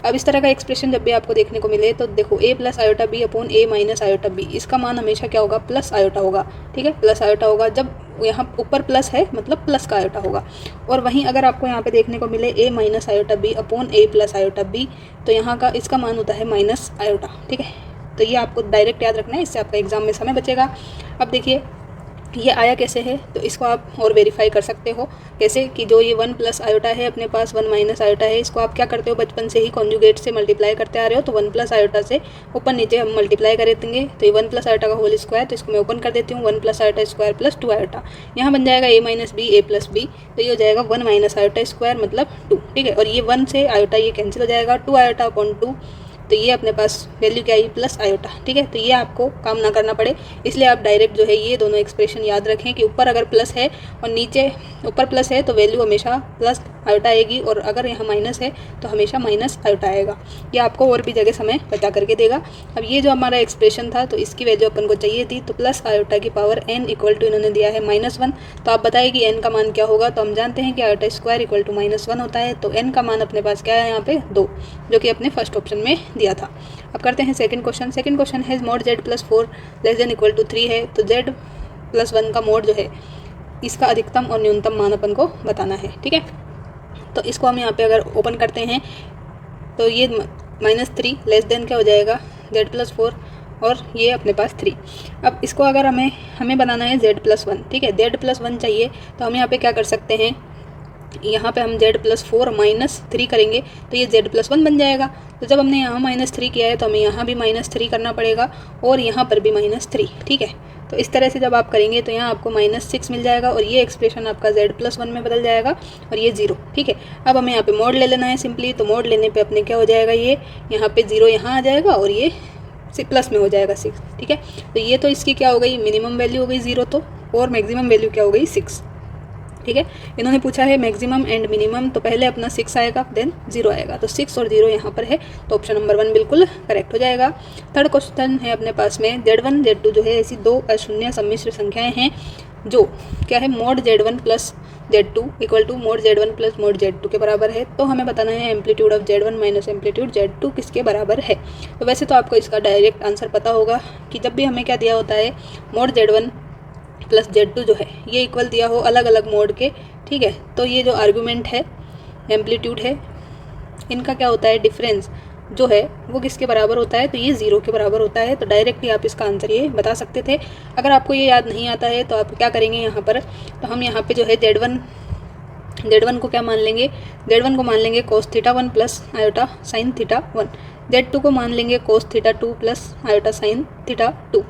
अब इस तरह का एक्सप्रेशन जब भी आपको देखने को मिले तो देखो a plus iota b upon a minus iota b, इसका मान हमेशा क्या होगा, प्लस आयोटा होगा। ठीक है, प्लस आयोटा होगा, जब यहाँ ऊपर प्लस है मतलब प्लस का आयोटा होगा। और वहीं अगर आपको यहाँ पे देखने को मिले a minus iota b upon a plus iota b, तो यहाँ का इसका मान होता है माइनस आयोटा। ठीक है, तो ये आपको डायरेक्ट याद रखना है, इससे आपका एग्जाम में समय बचेगा। अब देखिए ये आया कैसे है, तो इसको आप और वेरीफाई कर सकते हो कैसे कि जो ये 1 प्लस आयोटा है अपने पास 1 माइनस आयोटा है, इसको आप क्या करते हो, बचपन से ही कॉन्जुगेट से मल्टीप्लाई करते आ रहे हो। तो 1 प्लस आयोटा से ऊपर नीचे हम मल्टीप्लाई कर देंगे, तो ये 1 प्लस आयोटा का होल स्क्वायर, तो इसको मैं ओपन कर देती हूँ, 1 plus iota square plus 2 iota, यहाँ बन जाएगा a minus b a plus b, तो ये हो जाएगा 1 माइनस आयोटा स्क्वायर मतलब 2। ठीक है, और ये 1 से आयोटा ये कैंसिल हो जाएगा, 2 आयोटा अपॉन 2, तो ये अपने पास वैल्यू क्या आई, प्लस आयोटा। ठीक है, तो ये आपको काम ना करना पड़े, इसलिए आप डायरेक्ट जो है ये दोनों एक्सप्रेशन याद रखें कि ऊपर अगर प्लस है और नीचे ऊपर प्लस है तो वैल्यू हमेशा प्लस आयोटा आएगी, और अगर यहाँ माइनस है तो हमेशा माइनस आयोटा आएगा। ये आपको और भी जगह समय बचा करके देगा। अब ये जो हमारा एक्सप्रेशन था तो इसकी वैल्यू अपन को चाहिए थी, तो प्लस आयोटा की पावर n इक्वल टू इन्होंने दिया है -1, तो आप बताइए कि n का मान क्या होगा। तो हम जानते हैं कि आयोटा स्क्वायर इक्वल टू -1 होता है, तो n का मान अपने पास क्या है यहाँ पे 2, जो कि अपने फर्स्ट ऑप्शन में दिया था। अब करते हैं सेकंड क्वेश्चन। सेकंड क्वेश्चन है mod z plus 4 less than equal to 3 है, तो z प्लस 1 का मोड जो है इसका अधिकतम और न्यूनतम मान अपन को बताना है। ठीक है, तो इसको हम यहाँ पे अगर ओपन करते हैं तो ये -3 लेस देन क्या हो जाएगा, z प्लस 4 और ये अपने पास 3। अब इसको अगर हमें बनाना है z प्लस 1। ठीक है, z प्लस 1 चाहिए, तो हम यहाँ पे क्या कर सकते हैं, यहाँ पे हम z प्लस 4 माइनस 3 करेंगे तो ये z प्लस 1 बन जाएगा। तो जब हमने यहाँ -3 किया है तो हमें यहाँ भी -3 करना पड़ेगा और यहाँ पर भी -3। ठीक है, तो इस तरह से जब आप करेंगे तो यहाँ आपको -6 मिल जाएगा और ये एक्सप्रेशन आपका z प्लस 1 में बदल जाएगा और ये 0। ठीक है, अब हमें यहाँ पे मोड ले लेना है सिंपली, तो मोड लेने पे अपने क्या हो जाएगा, ये यहाँ पे 0 यहाँ आ जाएगा और ये प्लस में हो जाएगा 6। ठीक है, तो ये तो इसकी क्या हो गई, मिनिमम वैल्यू हो गई 0, तो और मैक्सिमम वैल्यू क्या हो गई 6। ठीक है, इन्होंने पूछा है मैक्सिमम एंड मिनिमम, तो पहले अपना 6 आएगा देन 0 आएगा, तो 6 और 0 यहाँ पर है, तो ऑप्शन नंबर 1 बिल्कुल करेक्ट हो जाएगा। थर्ड क्वेश्चन है अपने पास में z1 z2 जो है ऐसी दो अशून्य सम्मिश्र संख्याएं हैं जो क्या है, mod z1 plus z2 equal to mod z1 plus mod z2 के बराबर है। तो हमें बताना है amplitude of z1 minus amplitude z2 किसके बराबर है। तो वैसे तो आपको इसका डायरेक्ट आंसर पता होगा कि जब भी हमें क्या दिया होता है, मोड z1 प्लस z2 जो है ये इक्वल दिया हो अलग अलग मोड के। ठीक है, तो ये जो आर्गूमेंट है एम्पलीट्यूड है, इनका क्या होता है, डिफरेंस जो है वो किसके बराबर होता है, तो ये 0 के बराबर होता है। तो डायरेक्टली आप इसका आंसर ये बता सकते थे। अगर आपको ये याद नहीं आता है तो आप क्या करेंगे यहाँ पर, तो हम यहाँ पे जो है z1 को क्या मान लेंगे, z1 को मान लेंगे cos theta 1 plus iota sine theta 1, z2 को मान लेंगे cos theta 2 plus iota sine theta 2।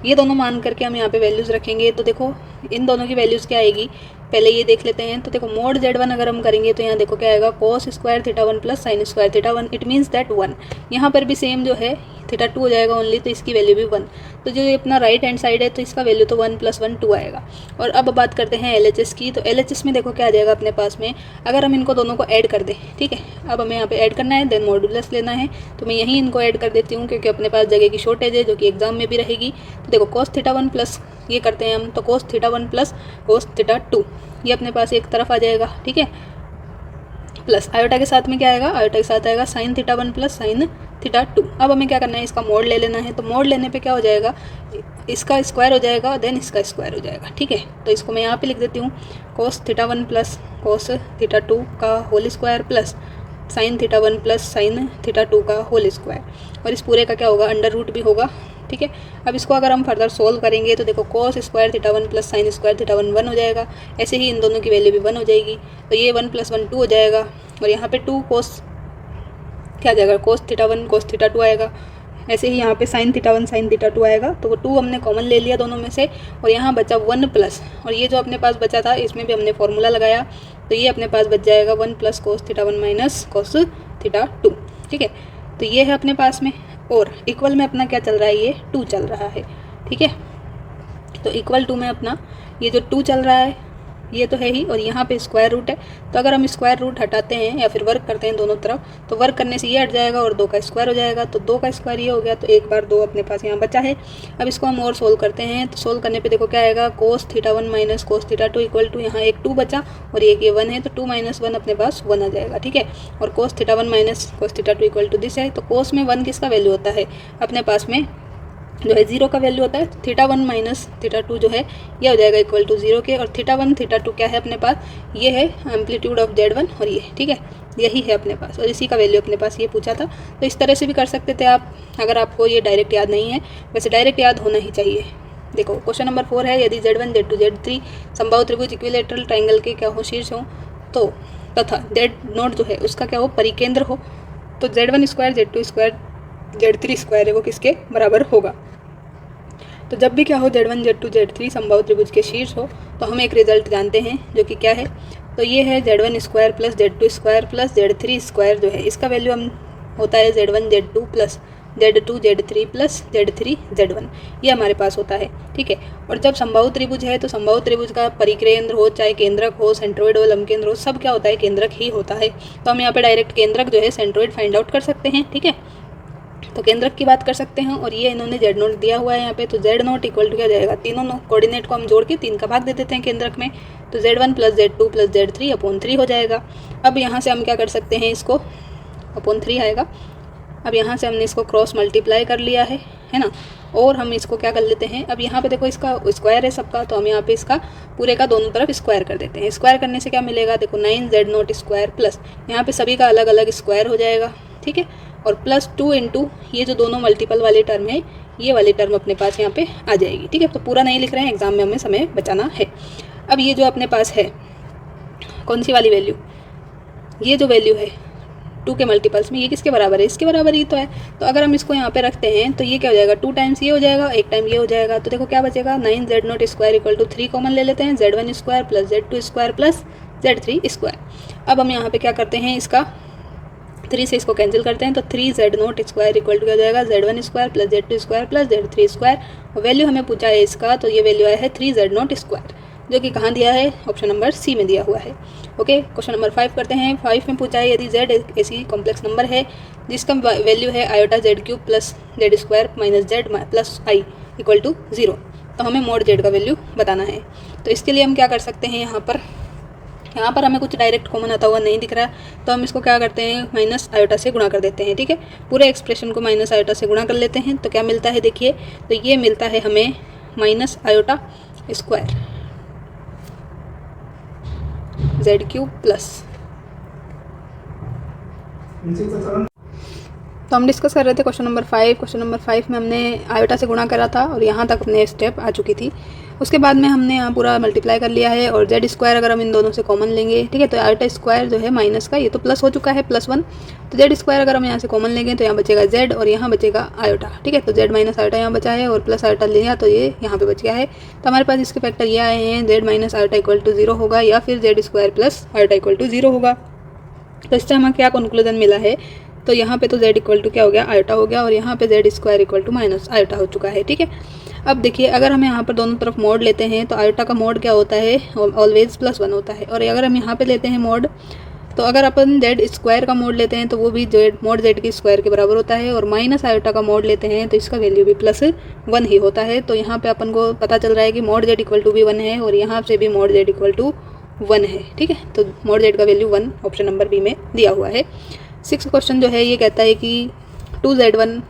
ये दोनों मान करके हम यहाँ पे वैल्यूज़ रखेंगे। तो देखो इन दोनों की वैल्यूज़ क्या आएगी, पहले ये देख लेते हैं। तो देखो मोड z1 अगर हम करेंगे तो यहाँ देखो क्या आएगा, cos square theta 1 plus sine square theta 1, it means that 1। यहाँ पर भी सेम जो है थीटा 2 हो जाएगा ओनली, तो इसकी वैल्यू भी 1। तो जो ये अपना राइट हैंड साइड है तो इसका वैल्यू तो 1 + 1 2 आएगा। और अब बात करते हैं LHS की। तो LHS में देखो क्या आ जाएगा अपने पास में, अगर हम इनको दोनों को ऐड कर दें। ठीक है, अब हमें यहाँ पे ऐड करना है, देन मॉड्यूलस लेना है, तो मैं यहीं इनको ऐड कर देती हूँ क्योंकि अपने पास जगह की शॉर्टेज है जो कि एग्जाम में भी रहेगी। तो देखो cos थीटा 1 प्लस ये करते हैं हम, तो cos theta 1 plus cos theta 2 ये अपने पास एक तरफ आ जाएगा। ठीक है, प्लस आयोटा के साथ में क्या आएगा, आयोटा के साथ आएगा sign theta 1 plus sine theta 2। अब हमें क्या करना है, इसका मोड ले लेना है। तो मोड लेने पे क्या हो जाएगा, इसका स्क्वायर हो जाएगा देन इसका स्क्वायर हो जाएगा। ठीक है, तो इसको मैं यहाँ पे लिख देती हूँ, cos theta 1 plus cos theta 2 का whole square plus sine theta 1 plus sine theta 2 का होल स्क्वायर, और इस पूरे का क्या होगा, अंडर रूट भी होगा। ठीक है, अब इसको अगर हम फर्दर सोल्व करेंगे तो देखो cos square theta 1 plus sine square theta 1 1 हो जाएगा। ऐसे ही इन दोनों की वैल्यू भी 1 हो जाएगी, तो ये 1 + 1 2 हो जाएगा। और यहाँ पे 2 cos क्या आ जाएगा, cos थीटा 1 cos थीटा 2 आएगा। ऐसे ही यहाँ पे साइन थीटा 1 साइन थीटा 2 आएगा, तो वो 2 हमने कॉमन ले लिया दोनों में से, और यहाँ बचा 1 प्लस, और ये जो अपने पास बचा था इसमें भी हमने फॉर्मूला लगाया, तो ये अपने पास बच जाएगा 1 + cos theta 1 minus cos theta 2। ठीक है, तो ये है अपने पास में, और इक्वल में अपना क्या चल रहा है, ये 2 चल रहा है। ठीक है, तो इक्वल टू में अपना ये जो 2 चल रहा है ये तो है ही, और यहाँ पे स्क्वायर रूट है। तो अगर हम स्क्वायर रूट हटाते हैं या फिर वर्क करते हैं दोनों तरफ, तो वर्क करने से ये हट जाएगा और 2 का स्क्वायर हो जाएगा। तो 2 का स्क्वायर ये हो गया, तो एक बार 2 अपने पास यहाँ बचा है। अब इसको हम और सोल्व करते हैं। तो सोल्व करने पे देखो क्या आएगा, cos θ1 minus cos θ2 equal to यहाँ एक 2 बचा और एक ये 1 है, तो 2 माइनस 1 अपने पास 1 आ जाएगा। ठीक है, और cos θ1 minus cos θ2 equal to this है। तो cos में 1 किसका वैल्यू होता है अपने पास में, जो है 0 का वैल्यू होता है। θ1 माइनस θ2 जो है ये हो जाएगा इक्वल टू 0 के, और θ1 θ2 क्या है अपने पास, ये है एम्पलीट्यूड ऑफ Z1 और ये, ठीक है, यही है अपने पास, और इसी का वैल्यू अपने पास ये पूछा था। तो इस तरह से भी कर सकते थे आप, अगर आपको ये डायरेक्ट याद नहीं है। वैसे डायरेक्ट याद होना ही चाहिए। देखो क्वेश्चन नंबर 4 है, यदि Z1 Z2 Z3 समबाहु त्रिभुज इक्विलेटरल ट्रायंगल के क्या हो, शीर्ष हो, तो तथा Z0 जो है उसका क्या हो, परिकेंद्र हो, तो Z1 square Z2 square Z3 square है वो किसके बराबर होगा। तो जब भी क्या हो, Z1 Z2 Z3 समबाहु त्रिभुज के शीर्ष हो, तो हम एक रिजल्ट जानते हैं जो कि क्या है, तो ये है Z1 square plus Z2 square plus Z3 square जो है इसका वैल्यू हम होता है Z1 Z2 plus Z2 Z3 plus Z3 Z1, ये हमारे पास होता है। ठीक है, और जब समबाहु त्रिभुज है तो समबाहु त्रिभुज का परिकेंद्र हो, चाहे केंद्रक हो, सेंट्रोइड हो, लंबकेंद्र हो, सब क्या होता है, केंद्रक ही होता है। तो हम यहाँ पे डायरेक्ट केंद्रक जो है सेंट्रोइड फाइंड आउट कर सकते हैं। ठीक है, तो केंद्रक की बात कर सकते हैं, और ये इन्होंने Z0 दिया हुआ है यहाँ पे, तो Z0 इक्वल टू क्या जाएगा, तीनों कोऑर्डिनेट को हम जोड़ के 3 का भाग दे देते हैं केंद्रक में, तो Z1 plus Z2 plus Z3 upon 3 हो जाएगा। अब यहाँ से हम क्या कर सकते हैं, इसको अपॉन 3 आएगा। अब यहाँ से हमने इसको क्रॉस मल्टीप्लाई कर लिया है ना, और हम इसको क्या कर लेते हैं, अब यहाँ पे देखो इसका स्क्वायर है सबका, तो हम यहाँ पे इसका पूरे का दोनों तरफ स्क्वायर कर देते हैं। स्क्वायर करने से क्या मिलेगा, देखो 9Z0 स्क्वायर प्लस यहाँ पे सभी का अलग अलग स्क्वायर हो जाएगा। ठीक है, और प्लस 2 इंटू ये जो दोनों मल्टीपल वाली टर्म है, ये वाली टर्म अपने पास यहाँ पे आ जाएगी। ठीक है, तो पूरा नहीं लिख रहे हैं, एग्जाम में हमें समय बचाना है। अब ये जो अपने पास है कौन सी वाली वैल्यू, ये जो वैल्यू है 2 के मल्टीपल्स में, ये किसके बराबर है, इसके बराबर ही तो है। तो अगर हम इसको यहाँ पे रखते हैं तो ये क्या हो जाएगा, 2 टाइम्स ये हो जाएगा, 1 टाइम ये हो जाएगा। तो देखो क्या बचेगा, 9Z0 square equal to 3 common ले लेते हैं, Z1 square plus Z2 square plus Z3 square. अब हम यहाँ पे क्या करते हैं, इसका 3 से इसको कैंसिल करते हैं, तो 3Z0 स्क्वायर इक्वल टू क्या हो जाएगा, Z1 square plus Z2 square plus Z3 square. और वैल्यू हमें पूछा है इसका, तो ये वैल्यू आया है 3Z0 स्क्वायर, जो कि कहाँ दिया है, ऑप्शन नंबर सी में दिया हुआ है। ओके, क्वेश्चन नंबर 5 करते हैं। 5 में पूछा है, यदि Z एक ऐसी कॉम्प्लेक्स नंबर है जिसका वैल्यू है iota Z³ plus Z square minus Z plus I equal to 0, तो हमें मोड Z का वैल्यू बताना है। तो इसके लिए हम क्या कर सकते हैं, यहाँ पर हमें कुछ डायरेक्ट कॉमन आता हुआ नहीं दिख रहा है, तो हम इसको क्या करते हैं, माइनस आयोटा से गुणा कर देते हैं। ठीक है, पूरे एक्सप्रेशन को माइनस आयोटा से गुणा कर लेते हैं, तो क्या मिलता है, देखिए, तो ये मिलता है हमें minus iota square Z³ plus, तो हम डिस्कस कर रहे थे क्वेश्चन नंबर 5। क्वेश्चन नंबर 5 में हमने आयोटा से गुणा करा था और यहाँ तक अपने स्टेप आ चुकी थी। उसके बाद में हमने यहाँ पूरा मल्टीप्लाई कर लिया है, और Z स्क्वायर अगर हम इन दोनों से कॉमन लेंगे, ठीक है, तो आयोटा स्क्वायर जो है माइनस का, ये तो प्लस हो चुका है +1, तो Z स्क्वायर अगर हम यहाँ से कॉमन लेंगे तो यहाँ बचेगा Z और यहाँ बचेगा आयोटा। ठीक है, तो Z माइनस आयोटा यहाँ बचा है, और प्लस आयोटा लिया तो ये यहाँ पे बच गया है। तो हमारे पास इसके फैक्टर ये आए हैं, Z minus iota equal to 0 होगा, या फिर Z square plus iota equal to 0 होगा। तो इससे हमें क्या कंक्लूजन मिला है, तो यहाँ पे तो Z इक्वल टू क्या हो गया, आयोटा हो गया, और यहाँ पे Z square equal to minus iota हो चुका है। ठीक है, अब देखिए, अगर हम यहाँ पर दोनों तरफ मोड लेते हैं तो आयोटा का मोड क्या होता है, ऑलवेज +1 होता है। और अगर हम यहाँ पे लेते हैं मोड, तो अगर अपन Z स्क्वायर का मोड लेते हैं तो वो भी मोड Z के स्क्वायर के बराबर होता है, और माइनस आयोटा का मोड लेते हैं तो इसका वैल्यू भी +1 ही होता है। तो यहाँ पे अपन को पता चल रहा है कि मोड Z इक्वल टू भी 1 है, और यहाँ से भी मोड Z इक्वल टू 1 है। ठीक है, तो मोड Z का वैल्यू 1 ऑप्शन नंबर बी में दिया हुआ है। 6 क्वेश्चन जो है ये कहता है कि 2Z1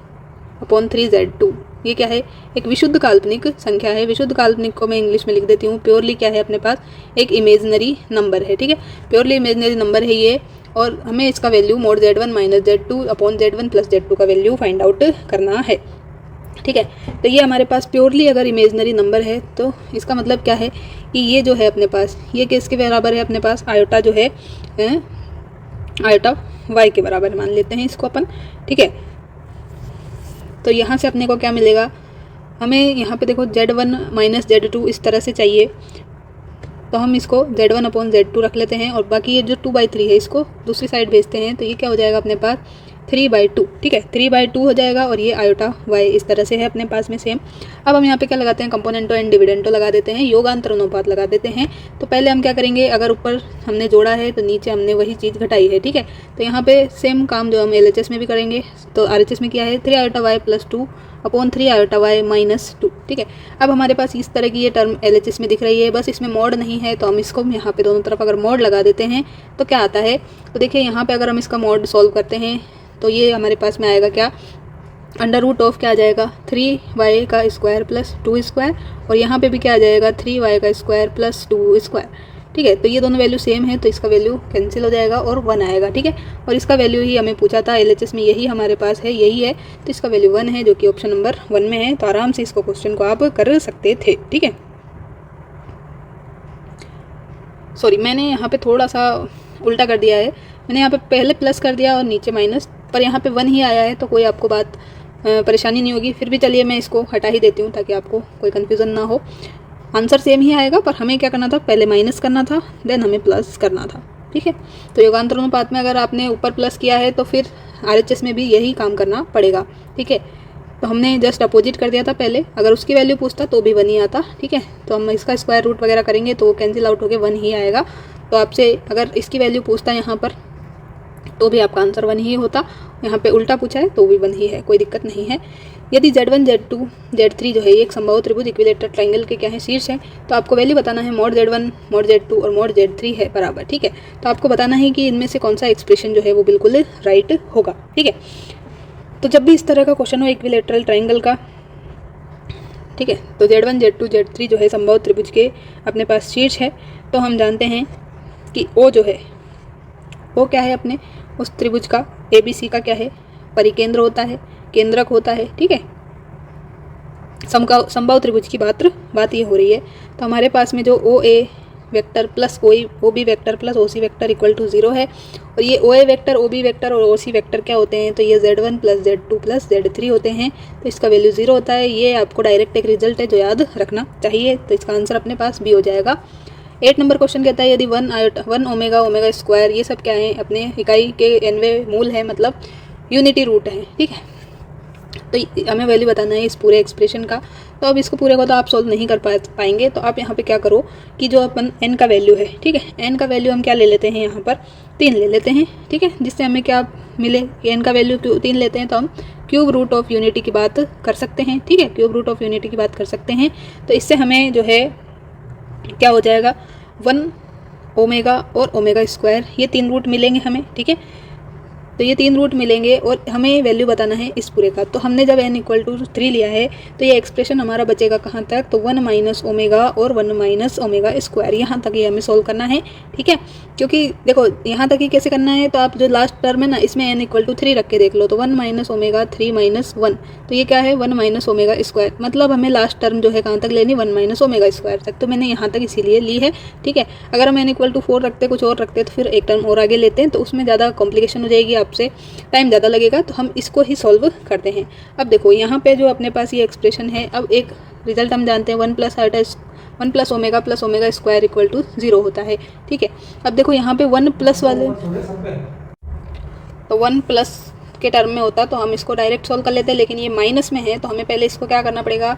अपॉन 3Z2 ये क्या है, एक विशुद्ध काल्पनिक संख्या है। विशुद्ध काल्पनिक को मैं इंग्लिश में लिख देती हूँ, प्योरली क्या है अपने पास, एक इमेजनरी नंबर है। ठीक है, प्योरली इमेजनरी नंबर है ये, और हमें इसका value mode Z1 minus Z2 upon Z1 plus Z2 का वैल्यू फाइंड आउट करना है। ठीक है, तो ये हमारे पास प्योरली अगर इमेजनरी नंबर है तो इसका मतलब क्या है कि ये जो है अपने पास, ये किसके बराबर है अपने पास, आयोटा जो है आयोटा y के बराबर मान लेते हैं इसको अपन। ठीक है, तो यहाँ से अपने को क्या मिलेगा, हमें यहाँ पे देखो Z1 माइनस Z2 इस तरह से चाहिए, तो हम इसको Z1 अपॉन Z2 रख लेते हैं, और बाकी ये जो 2/3 है इसको दूसरी साइड भेजते हैं, तो ये क्या हो जाएगा अपने पास 3/2, ठीक है, 3/2 हो जाएगा। और ये आयोटा वाई इस तरह से है अपने पास में सेम। अब हम यहाँ पे क्या लगाते हैं, कंपोनेंटो एंड डिविडेंटो लगा देते हैं, योगांतर अनुपात लगा देते हैं। तो पहले हम क्या करेंगे, अगर ऊपर हमने जोड़ा है तो नीचे हमने वही चीज़ घटाई है, ठीक है। तो यहाँ पे सेम काम जो हम LHS में भी करेंगे। तो RHS में क्या है, 3 iota y plus 2 upon 3 iota y minus 2, ठीक है। अब हमारे पास इस तरह की ये टर्म LHS में दिख रही है, बस इसमें मॉड नहीं है, तो हम इसको यहाँ पे दोनों तरफ अगर मॉड लगा देते हैं तो क्या आता है। तो देखिए यहाँ पे अगर हम इसका मॉड सॉल्व करते हैं तो ये हमारे पास में आएगा क्या, अंडर रूट ऑफ क्या आ जाएगा, 3y का स्क्वायर प्लस 2 स्क्वायर। और यहाँ पे भी क्या आ जाएगा, 3y का स्क्वायर प्लस 2 स्क्वायर, ठीक है। तो ये दोनों वैल्यू सेम है, तो इसका वैल्यू कैंसिल हो जाएगा और 1 आएगा, ठीक है। और इसका वैल्यू ही हमें पूछा था LHS में, यही हमारे पास है, यही है। तो इसका वैल्यू 1 है, जो कि ऑप्शन नंबर 1 में है। तो आराम से इसको क्वेश्चन को आप कर सकते थे, ठीक है। सॉरी, मैंने यहाँ पे थोड़ा सा उल्टा कर दिया है। मैंने यहाँ पे पहले प्लस कर दिया और नीचे माइनस, पर यहाँ पे 1 ही आया है, तो कोई आपको बात परेशानी नहीं होगी। फिर भी चलिए मैं इसको हटा ही देती हूँ ताकि आपको कोई कन्फ्यूज़न ना हो। आंसर सेम ही आएगा, पर हमें क्या करना था, पहले माइनस करना था, देन हमें प्लस करना था, ठीक है। तो योगांतर अनुपात में अगर आपने ऊपर प्लस किया है तो फिर RHS में भी यही काम करना पड़ेगा, ठीक है। तो हमने जस्ट अपोजिट कर दिया था पहले, अगर उसकी वैल्यू पूछता तो भी 1 ही आता, ठीक है। तो हम इसका स्क्वायर रूट वगैरह करेंगे तो कैंसिल आउट होकर 1 ही आएगा। तो आपसे अगर इसकी वैल्यू पूछता यहाँ पर तो भी आपका आंसर 1 ही होता। यहाँ पे उल्टा पूछा है तो भी 1 ही है, कोई दिक्कत नहीं है। यदि Z1 Z2 Z3 जो है एक समबाहु त्रिभुज इक्विलेटरल ट्रायंगल के क्या है, शीर्ष है, तो आपको वैल्यू बताना है मोड Z1 मोड Z2 और मोड Z3 है बराबर, ठीक है। तो आपको बताना है कि इनमें से कौन सा एक्सप्रेशन जो है वो बिल्कुल राइट होगा, ठीक है। तो जब भी इस तरह का क्वेश्चन हो इक्विलेटरल ट्रायंगल का, ठीक है, तो Z1 Z2 Z3 जो है समबाहु त्रिभुज के अपने पास शीर्ष है, तो हम जानते हैं कि O जो है वो क्या है, अपने उस त्रिभुज का ABC का क्या है, परिकेंद्र होता है, केंद्रक होता है, ठीक है। समबाहु त्रिभुज की बात ये हो रही है। तो हमारे पास में जो OA vector plus OB vector plus OC vector equal to 0 है। और ये OA वेक्टर, OB वेक्टर और OC वेक्टर क्या होते हैं, तो ये Z1 plus Z2 plus Z3 होते हैं। तो इसका वैल्यू 0 होता है। ये आपको डायरेक्ट एक रिजल्ट है जो याद रखना चाहिए। तो इसका आंसर अपने पास B हो जाएगा। 8 नंबर क्वेश्चन कहता है यदि 1 ओमेगा ओमेगा स्क्वायर, ये सब क्या है, अपने इकाई के nवें मूल है, मतलब यूनिटी रूट है, ठीक है। तो हमें वैल्यू बताना है इस पूरे एक्सप्रेशन का। तो अब इसको पूरे को तो आप सॉल्व नहीं कर पाएंगे। तो आप यहाँ पे क्या करो कि जो अपन n का वैल्यू है, ठीक है, n का वैल्यू हम क्या ले लेते हैं, यहाँ पर 3 ले लेते हैं, ठीक है। जिससे हमें क्या मिले, n का वैल्यू 3 लेते हैं तो हम क्यूब रूट ऑफ यूनिटी की बात कर सकते हैं, ठीक है, क्यूब रूट ऑफ यूनिटी की बात कर सकते हैं। तो इससे हमें जो है क्या हो जाएगा, 1 ओमेगा और ओमेगा स्क्वायर, ये 3 रूट मिलेंगे हमें, ठीक है। तो ये 3 रूट मिलेंगे और हमें वैल्यू बताना है इस पूरे का। तो हमने जब n इक्वल टू 3 लिया है तो ये एक्सप्रेशन हमारा बचेगा कहाँ तक, तो 1 माइनस ओमेगा और 1 माइनस ओमेगा स्क्वायर, यहाँ तक ये हमें सोल्व करना है, ठीक है। क्योंकि देखो यहाँ तक ही कैसे करना है, तो आप जो लास्ट टर्म है ना, इसमें n इक्वल टू 3 रख के देख लो। तो 1 माइनस ओमेगा 3 माइनस 1, तो ये क्या है, 1 माइनस ओमेगा स्क्वायर, मतलब हमें लास्ट टर्म जो है कहाँ तक लेनी, 1 माइनस ओमेगा स्क्वायर तक। तो मैंने यहाँ तक इसीलिए ली है, ठीक है। अगर हम n इक्वल टू 4 रखते, कुछ और रखते, तो फिर एक टर्म और आगे लेते हैं, तो उसमें ज़्यादा कॉम्प्लिकेशन हो जाएगी, आपसे टाइम ज़्यादा लगेगा। तो हम इसको ही सॉल्व करते हैं। अब देखो यहाँ पे जो अपने पास ये एक्सप्रेशन है, अब एक रिजल्ट हम जानते हैं 1 plus omega square equal to 0 होता है, ठीक है। अब देखो यहाँ पे 1 प्लस वाले, तो 1 प्लस के टर्म में होता तो हम इसको डायरेक्ट सॉल्व कर लेते हैं, लेकिन ये माइनस में है तो हमें पहले इसको क्या करना पड़ेगा,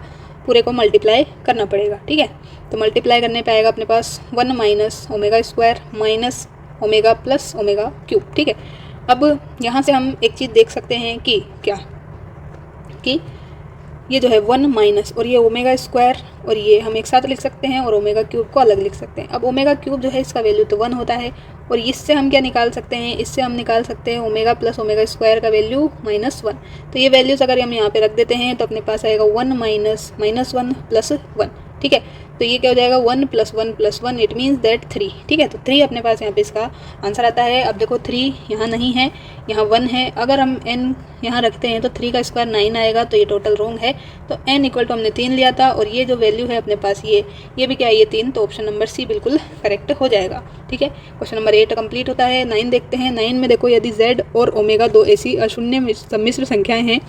पूरे को मल्टीप्लाई करना पड़ेगा, ठीक है। तो मल्टीप्लाई करने पे आएगा अपने पास 1 minus omega square minus omega plus omega cube, ठीक है। अब यहाँ से हम एक चीज़ देख सकते हैं कि क्या, कि ये जो है 1 माइनस और ये ओमेगा स्क्वायर और ये हम एक साथ लिख सकते हैं और ओमेगा क्यूब को अलग लिख सकते हैं। अब ओमेगा क्यूब जो है इसका वैल्यू तो 1 होता है और इससे हम क्या निकाल सकते हैं, इससे हम निकाल सकते हैं ओमेगा प्लस ओमेगा स्क्वायर का वैल्यू -1। तो ये वैल्यूज अगर हम यहाँ पे रख देते हैं तो अपने पास आएगा 1 माइनस -1 प्लस 1, ठीक है। तो ये क्या हो जाएगा 1 plus 1 plus 1, it means that 3, ठीक है। तो 3 अपने पास यहाँ पे इसका आंसर आता है। अब देखो 3 यहाँ नहीं है, यहाँ 1 है। अगर हम n यहाँ रखते हैं तो 3 का स्क्वायर 9 आएगा, तो ये टोटल रॉन्ग है। तो n इक्वल टू हमने 3 लिया था और ये जो वैल्यू है अपने पास ये भी क्या है, ये 3। तो ऑप्शन नंबर सी बिल्कुल करेक्ट हो जाएगा, ठीक है। क्वेश्चन नंबर 8 कंप्लीट होता है। 9 देखते हैं। 9 में देखो यदि z और ओमेगा 2 ऐसी अशून्य सम्मिश्र संख्याएँ हैं,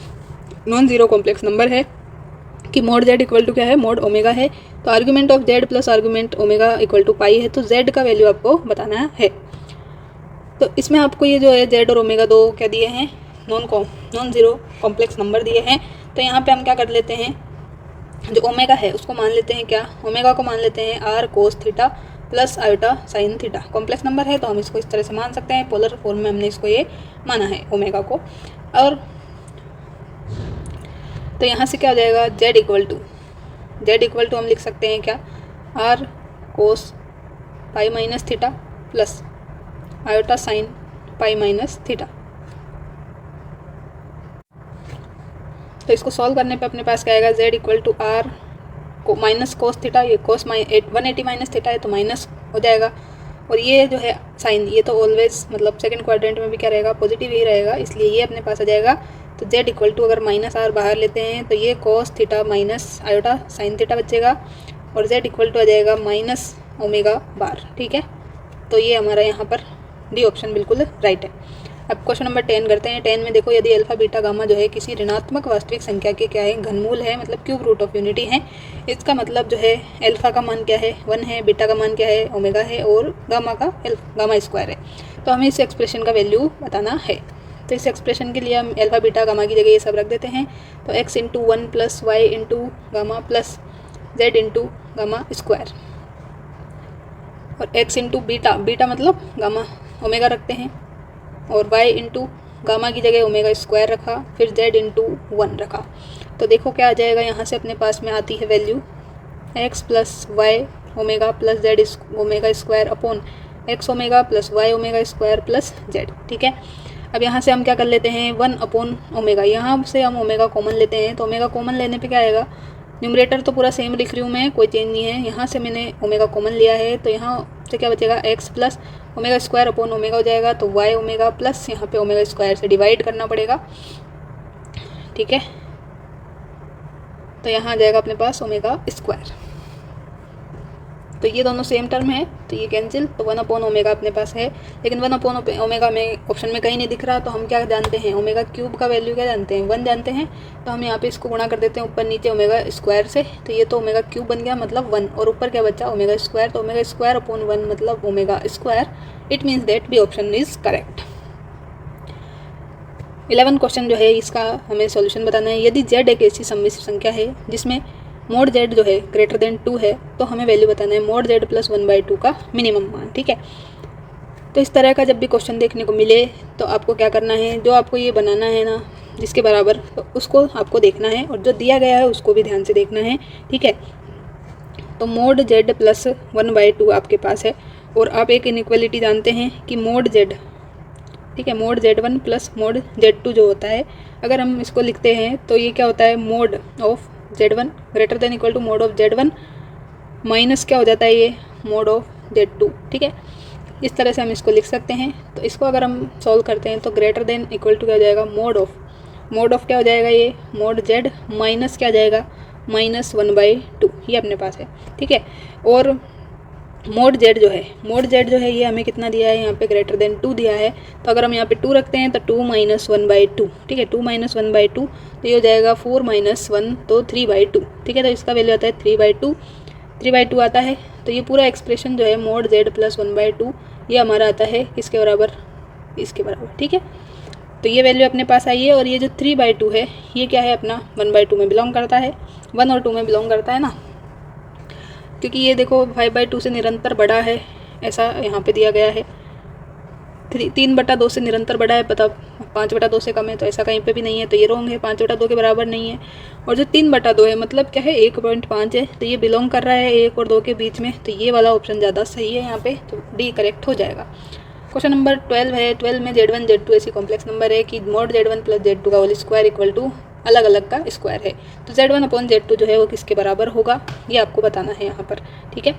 नॉन जीरो कॉम्प्लेक्स नंबर है, कि मोड z इक्वल टू क्या है, मोड ओमेगा है। तो argument of z plus argument omega equal to pi है। तो z का वैल्यू आपको बताना है। तो इसमें आपको ये जो है z और ओमेगा 2 क्या दिए हैं, नॉन ज़ीरो कॉम्प्लेक्स नंबर दिए हैं। तो यहाँ पे हम क्या कर लेते हैं, जो ओमेगा है उसको मान लेते हैं, क्या ओमेगा को मान लेते हैं r cos theta plus iota sine theta. Complex number है तो हम इसको इस तरह से मान सकते हैं, पोलर फॉर्म में हमने इसको ये माना है ओमेगा को। और तो यहाँ से क्या हो जाएगा, जेड इक्वल टू हम लिख सकते हैं क्या, r cos pi minus theta plus iota sine pi minus theta. तो इसको सॉल्व करने पे अपने पास क्या आएगा, जेड इक्वल टू आर को माइनस कोस थीटा, ये कोस 180 माइनस थीटा है तो माइनस हो जाएगा, और ये जो है साइन, ये तो ऑलवेज मतलब सेकंड क्वाड्रेंट में भी क्या रहेगा, पॉजिटिव ही रहेगा, इसलिए ये अपने पास आ जाएगा। तो जेड इक्वल टू अगर माइनस आर बाहर लेते हैं तो ये cos theta minus iota sine theta बचेगा, और जेड इक्वल टू आ जाएगा माइनस ओमेगा बार। ठीक है, तो ये हमारा यहाँ पर डी ऑप्शन बिल्कुल राइट है। अब क्वेश्चन नंबर 10 करते हैं। 10 में देखो, यदि अल्फा बीटा गामा जो है किसी ऋणात्मक वास्तविक संख्या के क्या है, घनमूल है, मतलब क्यूब रूट ऑफ यूनिटी है। इसका मतलब जो है अल्फा का मान क्या है, 1 है, बीटा का मान क्या है, ओमेगा है, और गामा स्क्वायर है। तो हमें इस एक्सप्रेशन का वैल्यू बताना है। तो इस एक्सप्रेशन के लिए हम अल्फा बीटा गामा की जगह ये सब रख देते हैं। तो x into 1 plus y into gamma plus z into gamma square, और x इंटू बीटा मतलब गामा ओमेगा रखते हैं, और y इंटू गामा की जगह ओमेगा स्क्वायर रखा, फिर z इंटू 1 रखा। तो देखो क्या आ जाएगा, यहाँ से अपने पास में आती है value x plus y omega plus z omega square upon x omega plus y omega square plus z. ठीक है, अब यहाँ से हम क्या कर लेते हैं, 1 अपॉन ओमेगा, यहाँ से हम ओमेगा कॉमन लेते हैं। तो ओमेगा कॉमन लेने पे क्या आएगा, न्यूमरेटर तो पूरा सेम लिख रही हूँ मैं, कोई चेंज नहीं है, यहाँ से मैंने ओमेगा कॉमन लिया है। तो यहाँ से क्या बचेगा, x plus omega square upon omega हो जाएगा, तो y ओमेगा प्लस यहाँ पे ओमेगा स्क्वायर से डिवाइड करना पड़ेगा। ठीक है, तो यहाँ आ जाएगा अपने पास ओमेगा स्क्वायर। तो ये दोनों सेम टर्म है तो ये कैंसिल, तो 1 अपॉन ओमेगा अपने पास है, लेकिन 1 अपॉन ओमेगा में ऑप्शन में कहीं नहीं दिख रहा। तो हम क्या जानते हैं, ओमेगा क्यूब का वैल्यू क्या जानते हैं, 1 जानते हैं। तो हम यहाँ पे इसको गुणा कर देते हैं ऊपर नीचे ओमेगा स्क्वायर से, तो ये तो ओमेगा क्यूब बन गया मतलब 1, और ऊपर क्या बचा ओमेगा स्क्वायर, तो ओमेगा स्क्वायर अपॉन 1 मतलब omega square. It means that B option is correct. 11 question जो है इसका हमें सॉल्यूशन बताना है। यदि z एक ऐसी सम्मिश्र संख्या है जिसमें मोड z जो है ग्रेटर देन 2 है, तो हमें वैल्यू बताना है मोड z प्लस 1/2 का मिनिमम मान। ठीक है, तो इस तरह का जब भी क्वेश्चन देखने को मिले तो आपको क्या करना है, जो आपको ये बनाना है ना जिसके बराबर, तो उसको आपको देखना है, और जो दिया गया है उसको भी ध्यान से देखना है। ठीक है, तो मोड z प्लस 1/2 आपके पास है, और आप एक इनइक्वालिटी जानते हैं कि मोड z, ठीक है, mod z1 plus mod z2 जो होता है, अगर हम इसको लिखते हैं तो ये क्या होता है, mod of z1 greater than equal to mod of z1 minus क्या हो जाता है, ये मोड ऑफ z2। ठीक है, इस तरह से हम इसको लिख सकते हैं। तो इसको अगर हम सॉल्व करते हैं तो ग्रेटर देन इक्वल टू क्या हो जाएगा, मोड ऑफ क्या हो जाएगा, ये मोड z माइनस क्या आ जाएगा, -1/2, ये अपने पास है। ठीक है, और मोड z जो है ये हमें कितना दिया है, यहाँ पे ग्रेटर देन 2 दिया है। तो अगर हम यहाँ पे 2 रखते हैं तो 2 - 1/2, ठीक है, 2 - 1/2 तो ये हो जाएगा 4 - 1 तो 3/2। ठीक है, तो इसका वैल्यू आता है 3/2 आता है। तो ये पूरा एक्सप्रेशन जो है मोड z प्लस 1/2 ये हमारा आता है किसके बराबर, इसके बराबर। ठीक है, तो ये वैल्यू अपने पास आई है, और ये जो 3/2 है ये क्या है, अपना 1/2 में बिलोंग करता है, 1 और 2 में बिलोंग करता है ना, क्योंकि ये देखो 5/2 से निरंतर बड़ा है, ऐसा यहाँ पे दिया गया है। 3/2 से निरंतर बड़ा है, पता 5/2 से कम है, तो ऐसा कहीं पे भी नहीं है, तो ये रॉन्ग है, 5/2 के बराबर नहीं है। और जो 3/2 है मतलब क्या है, 1.5 है, तो ये बिलोंग कर रहा है 1 और 2 के बीच में, तो ये वाला ऑप्शन ज़्यादा सही है यहाँ पे, तो डी करेक्ट हो जाएगा। क्वेश्चन नंबर 12 है। 12 में z1 z2 ऐसी कॉम्प्लेक्स नंबर है कि मोड z1 प्लस z2 का होल स्क्वायर इक्वल टू अलग अलग का स्क्वायर है। तो z1 अपॉन z2 जो है वो किसके बराबर होगा, ये आपको बताना है यहाँ पर। ठीक है,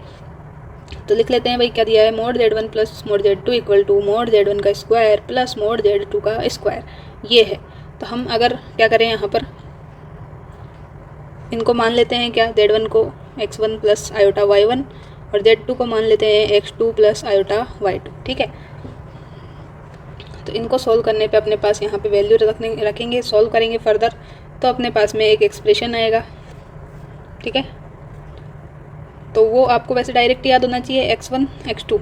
तो लिख लेते हैं भाई क्या दिया है, mod z1 plus mod z2 equal to mod z1 का स्क्वायर प्लस मोड z2 का स्क्वायर, ये है। तो हम अगर क्या करें, यहाँ पर इनको मान लेते हैं क्या, z1 को x1 प्लस आयोटा y1 और z2 को मान लेते हैं x2 प्लस आयोटा y2। ठीक है, तो इनको सॉल्व करने पे अपने पास यहाँ पे वैल्यू रखेंगे, सॉल्व करेंगे फर्दर, तो अपने पास में एक एक्सप्रेशन आएगा। ठीक है, तो वो आपको वैसे डायरेक्ट याद होना चाहिए, x1 x2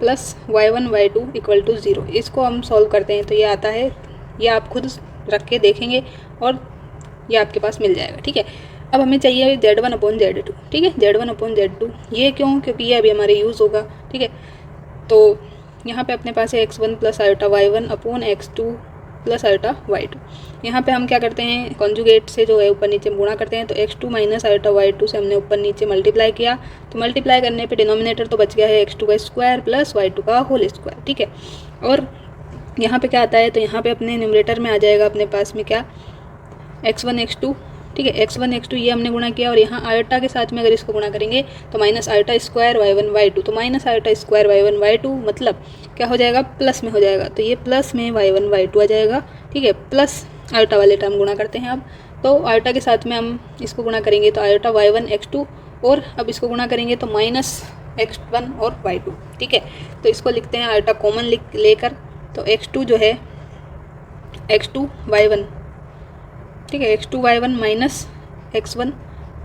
plus y1 y2 equal to 0। इसको हम सॉल्व करते हैं तो ये आता है ये आप खुद रख के देखेंगे और ये आपके पास मिल जाएगा, ठीक है। अब हमें चाहिए Z1/Z2, ठीक है, Z1/Z2। ये क्यों? क्योंकि ये अभी हमारे यूज़ होगा, ठीक है। तो यहाँ पे अपने पास है x1 + i1/x2 + i2। यहाँ पे हम क्या करते हैं, कॉन्जुगेट से जो है ऊपर नीचे गुणा करते हैं। तो x2 - i2 से हमने ऊपर नीचे मल्टीप्लाई किया, तो मल्टीप्लाई करने पे डिनोमिनेटर तो बच गया है x2 का स्क्वायर + y2 का होल स्क्वायर, ठीक है। और यहाँ पे क्या आता है, तो यहाँ पे अपने न्यूमरेटर में आ जाएगा अपने पास में क्या, x1 x2, ठीक है। x1 x2 ये हमने गुणा किया, और यहाँ आयोटा के साथ में अगर इसको गुणा करेंगे तो -i2² y1 y2, तो -i2² y1 y2 मतलब क्या हो जाएगा, प्लस में हो जाएगा। तो ये प्लस में y1 y2 आ जाएगा, ठीक है। प्लस आयोटा वाले टर्म गुणा करते हैं अब, तो आयोटा के साथ में हम इसको गुणा करेंगे तो आयोटा y1 x2, और अब इसको गुणा करेंगे तो -x1 और y2, ठीक है। तो इसको लिखते हैं आयोटा कॉमन लेकर, तो x2 जो है x2 y1, ठीक है, x2 y1 - x1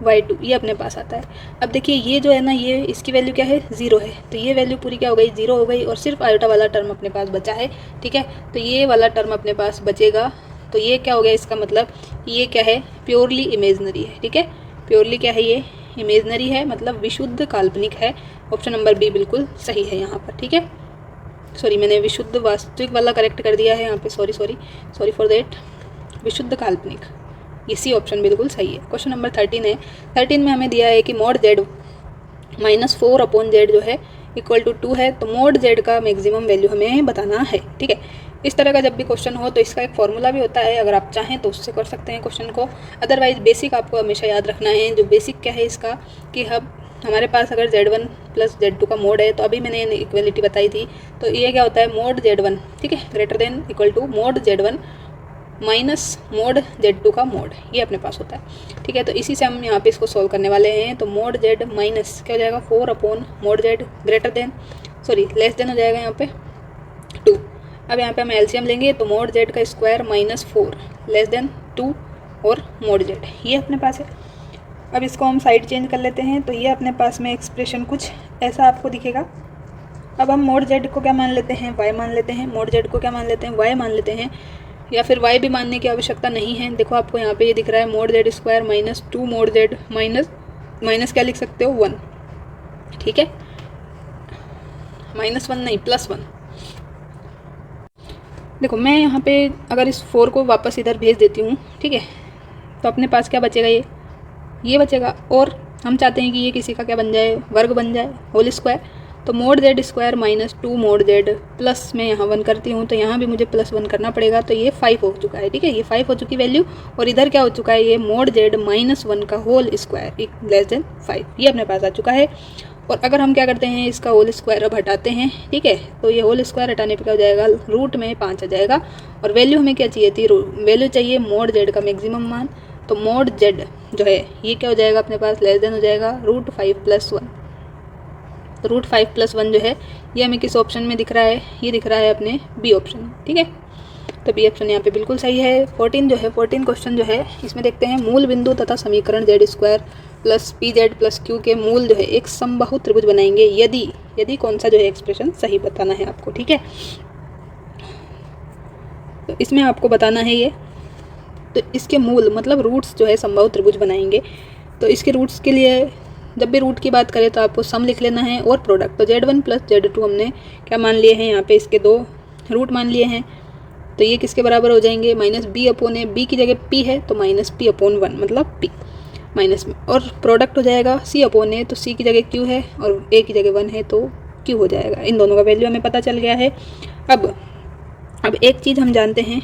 y2 ये अपने पास आता है। अब देखिए ये जो है ना, ये इसकी वैल्यू क्या है, 0 है, तो ये वैल्यू पूरी क्या हो गई, 0 हो गई, और सिर्फ आयोटा वाला टर्म अपने पास बचा है, ठीक है। तो ये वाला टर्म अपने पास बचेगा, तो ये क्या हो गया, इसका मतलब ये क्या है, प्योरली इमेजनरी है, ठीक है। प्योरली क्या है, ये इमेजनरी है, मतलब विशुद्ध काल्पनिक है। ऑप्शन नंबर बी बिल्कुल सही है यहाँ पर, ठीक है। सॉरी, मैंने विशुद्ध वास्तविक वाला करेक्ट कर दिया है यहाँ पे, सॉरी फॉर देट। विशुद्ध काल्पनिक, ये सी ऑप्शन बिल्कुल सही है। क्वेश्चन नंबर 13 है। 13 में हमें दिया है कि mod z -4/z जो है = 2 है, तो mod z का मैक्सिमम वैल्यू हमें बताना है, ठीक है। इस तरह का जब भी क्वेश्चन हो तो इसका एक फॉर्मूला भी होता है, अगर आप चाहें तो उससे कर सकते हैं क्वेश्चन को। अदरवाइज बेसिक आपको हमेशा याद रखना है। जो बेसिक क्या है इसका, कि हमारे पास अगर Z1 + Z2 का मोड है, तो अभी मैंने इक्वलिटी बताई थी, तो ये क्या होता है, mod Z1, ठीक है, greater than equal to mod Z1 minus mod Z2 का मोड, ये अपने पास होता है, ठीक है। तो इसी से हम यहाँ पे इसको सॉल्व करने वाले हैं। तो mod Z माइनस क्या हो जाएगा, 4/mod Z लेस देन हो जाएगा यहाँ पे 2। अब यहाँ पे हम एलसीएम लेंगे, तो mod Z का स्क्वायर -4 लेस देन 2 और mod Z, ये अपने पास है। अब इसको हम साइड चेंज कर लेते हैं, तो ये अपने पास में एक्सप्रेशन कुछ ऐसा आपको दिखेगा। अब हम mod Z को क्या मान लेते हैं, y मान लेते हैं। mod Z को क्या मान लेते हैं, y मान लेते हैं, या फिर y भी मानने की आवश्यकता नहीं है। देखो आपको यहाँ पे ये दिख रहा है mod Z square -2 mod Z minus क्या लिख सकते हो, 1, ठीक है, -1 नहीं, +1। देखो मैं यहाँ पे अगर इस 4 को वापस इधर भेज देती हूँ, ठीक है, तो अपने पास क्या बचेगा, ये बचेगा। और हम चाहते हैं कि ये किसी का क्या बन जाए, वर्ग बन जाए, होल स्क्वायर। तो mod Z square -2 mod Z plus में यहाँ 1 करती हूँ, तो यहाँ भी मुझे +1 करना पड़ेगा, तो ये 5 हो चुका है, ठीक है, ये 5 हो चुकी वैल्यू। और इधर क्या हो चुका है, ये mod Z -1 का होल स्क्वायर लेस देन 5, ये अपने पास आ चुका है। और अगर हम क्या करते हैं, इसका होल स्क्वायर अब हटाते हैं, ठीक है, तो ये होल स्क्वायर हटाने पे क्या हो जाएगा, रूट में 5 आ जाएगा। और वैल्यू हमें क्या चाहिए थी, वैल्यू चाहिए mod Z का मैक्सिमम मान। तो mod Z जो है ये क्या हो जाएगा अपने पास, लेस देन हो जाएगा √5 + 1। तो √5 + 1 जो है ये हमें किस ऑप्शन में दिख रहा है, ये दिख रहा है अपने बी ऑप्शन, ठीक है। तो बी ऑप्शन यहाँ पे बिल्कुल सही है। 14 जो है, 14 क्वेश्चन जो है इसमें देखते हैं, मूल बिंदु तथा समीकरण Z स्क्वायर + PZ + Q के मूल जो है एक समबाहु त्रिभुज बनाएंगे यदि कौन सा जो है एक्सप्रेशन सही बताना है आपको, ठीक है। तो इसमें आपको बताना है ये, तो इसके मूल मतलब रूट्स जो है समबाहु त्रिभुज बनाएंगे। तो इसके रूट्स के लिए जब भी रूट की बात करें तो आपको सम लिख लेना है और प्रोडक्ट। तो Z1 + Z2 हमने क्या मान लिए हैं, यहाँ पे इसके 2 रूट मान लिए हैं, तो ये किसके बराबर हो जाएंगे, -b/a। b की जगह p है तो -p/1 मतलब p माइनस में, और प्रोडक्ट हो जाएगा c/a, तो c की जगह q है और a की जगह 1 है तो q हो जाएगा। इन दोनों का वैल्यू हमें पता चल गया है। अब एक चीज़ हम जानते हैं,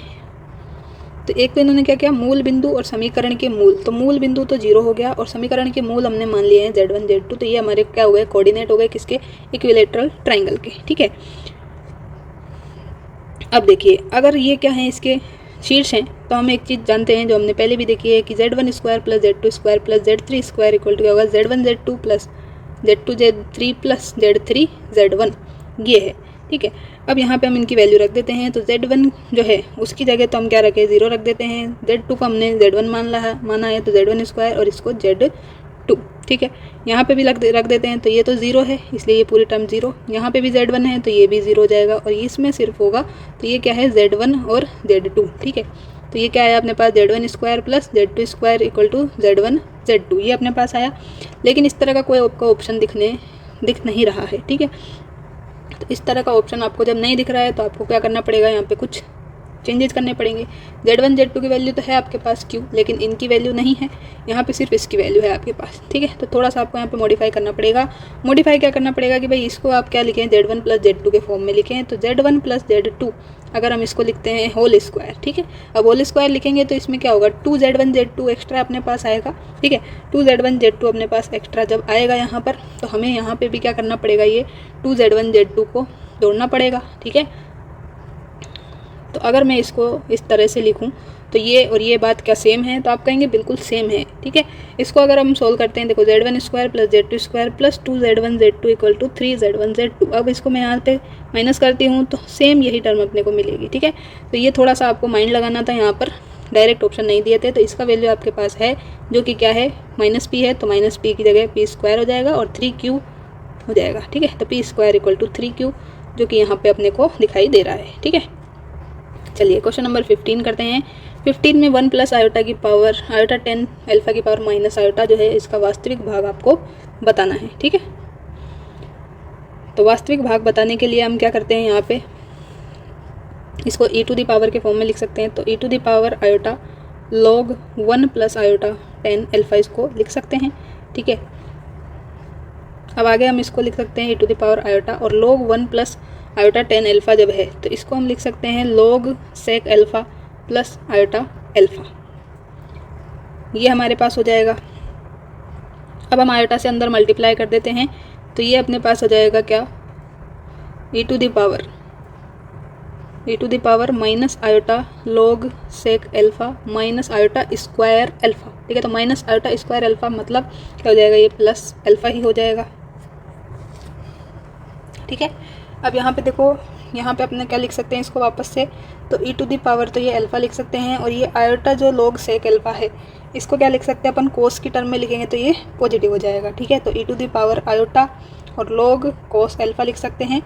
तो एक तो इन्होंने क्या किया, मूल बिंदु और समीकरण के मूल। तो मूल बिंदु तो 0 हो गया और समीकरण के मूल हमने मान लिए हैं Z1 Z2, तो ये हमारे क्या हो गए, कोऑर्डिनेट हो गए किसके, इक्विलेटरल ट्रायंगल के, ठीक है। अब देखिए अगर ये क्या है, इसके शीर्ष हैं, तो हम एक चीज़ जानते हैं जो हमने पहले भी देखी है कि Z1 square + Z2 square + Z3 square equal to क्या होगा, Z1 Z2 + Z2 Z3 + Z3 Z1, ये है, ठीक है। अब यहाँ पे हम इनकी वैल्यू रख देते हैं। तो Z1 जो है उसकी जगह तो हम क्या रखें, 0 रख देते हैं। Z2 को हमने Z1 माना है तो Z1 स्क्वायर और इसको Z2, ठीक है। यहाँ पे भी रख देते हैं, तो ये तो ज़ीरो है इसलिए ये पूरी टर्म ज़ीरो। यहाँ पे भी Z1 है तो ये भी ज़ीरो हो जाएगा, और इसमें सिर्फ होगा तो ये क्या है Z1 और Z2, ठीक है। तो ये क्या है अपने पास Z1 square plus Z2 square equal to Z1 Z2, ये अपने पास आया। लेकिन इस तरह का कोई आपका ऑप्शन दिख नहीं रहा है, ठीक है। तो इस तरह का ऑप्शन आपको जब नहीं दिख रहा है तो आपको क्या करना पड़ेगा, यहाँ पे कुछ चेंजेस करने पड़ेंगे। Z1 Z2 की वैल्यू तो है आपके पास Q, लेकिन इनकी वैल्यू नहीं है, यहाँ पे सिर्फ इसकी वैल्यू है आपके पास, ठीक है। तो थोड़ा सा आपको यहाँ पे मॉडिफाई करना पड़ेगा। मॉडिफाई क्या करना पड़ेगा कि भाई इसको आप क्या लिखें, Z1 प्लस Z2 के फॉर्म में लिखें। तो Z1 प्लस Z2 अगर हम इसको लिखते हैं होल स्क्वायर, ठीक है। अब होल स्क्वायर लिखेंगे तो इसमें क्या होगा, 2Z1 Z2 एक्स्ट्रा अपने पास आएगा, ठीक है। 2Z1 Z2 अपने पास एक्स्ट्रा जब आएगा यहाँ पर, तो हमें यहाँ पे भी क्या करना पड़ेगा, ये 2Z1 Z2 को जोड़ना पड़ेगा, ठीक है। तो अगर मैं इसको इस तरह से लिखूं तो ये और ये बात क्या सेम है, तो आप कहेंगे बिल्कुल सेम है, ठीक है। इसको अगर हम सोल्व करते हैं, देखो Z1 square plus Z2 square plus 2Z1 Z2 equal to 3Z1 Z2। अब इसको मैं यहाँ पे माइनस करती हूँ तो सेम यही टर्म अपने को मिलेगी, ठीक है। तो ये थोड़ा सा आपको माइंड लगाना था, यहाँ पर डायरेक्ट ऑप्शन नहीं दिए थे। तो इसका वैल्यू आपके पास है जो कि क्या है, -p है, तो -p की जगह p स्क्वायर हो जाएगा और 3q हो जाएगा, ठीक है। तो p square equal to 3q जो कि यहाँ पे अपने को दिखाई दे रहा है, ठीक है। चलिए क्वेश्चन नंबर 15 करते हैं। 15 में 1 प्लस आयोटा की पावर आयोटा 10 अल्फा की पावर माइनस आयोटा जो है, इसका वास्तविक भाग आपको बताना है, ठीक है। तो वास्तविक भाग बताने के लिए हम क्या करते हैं, यहाँ पे इसको e टू दी पावर के फॉर्म में लिख सकते हैं। तो e to the power iota log 1 plus iota 10 alpha इसको लिख सकते हैं, ठीक है। अब आगे हम इसको लिख सकते हैं e to the power iota, और log 1 प्लस आयोटा 10 अल्फा जब है तो इसको हम लिख सकते हैं log sec alpha plus iota alpha, ये हमारे पास हो जाएगा। अब हम आयोटा से अंदर मल्टीप्लाई कर देते हैं तो ये अपने पास हो जाएगा क्या, e to the power minus iota log sec alpha minus iota square alpha, ठीक है। तो माइनस आयोटा स्क्वायर अल्फा मतलब क्या हो जाएगा, ये प्लस अल्फा ही हो जाएगा, ठीक है। अब यहाँ पे देखो, यहाँ पे अपने क्या लिख सकते हैं इसको वापस से, तो e टू दी पावर तो ये अल्फ़ा लिख सकते हैं, और ये आयोटा जो log sec अल्फ़ा है इसको क्या लिख सकते हैं अपन, कोस की टर्म में लिखेंगे तो ये पॉजिटिव हो जाएगा, ठीक है। तो e to the power iota और log cos अल्फ़ा लिख सकते हैं,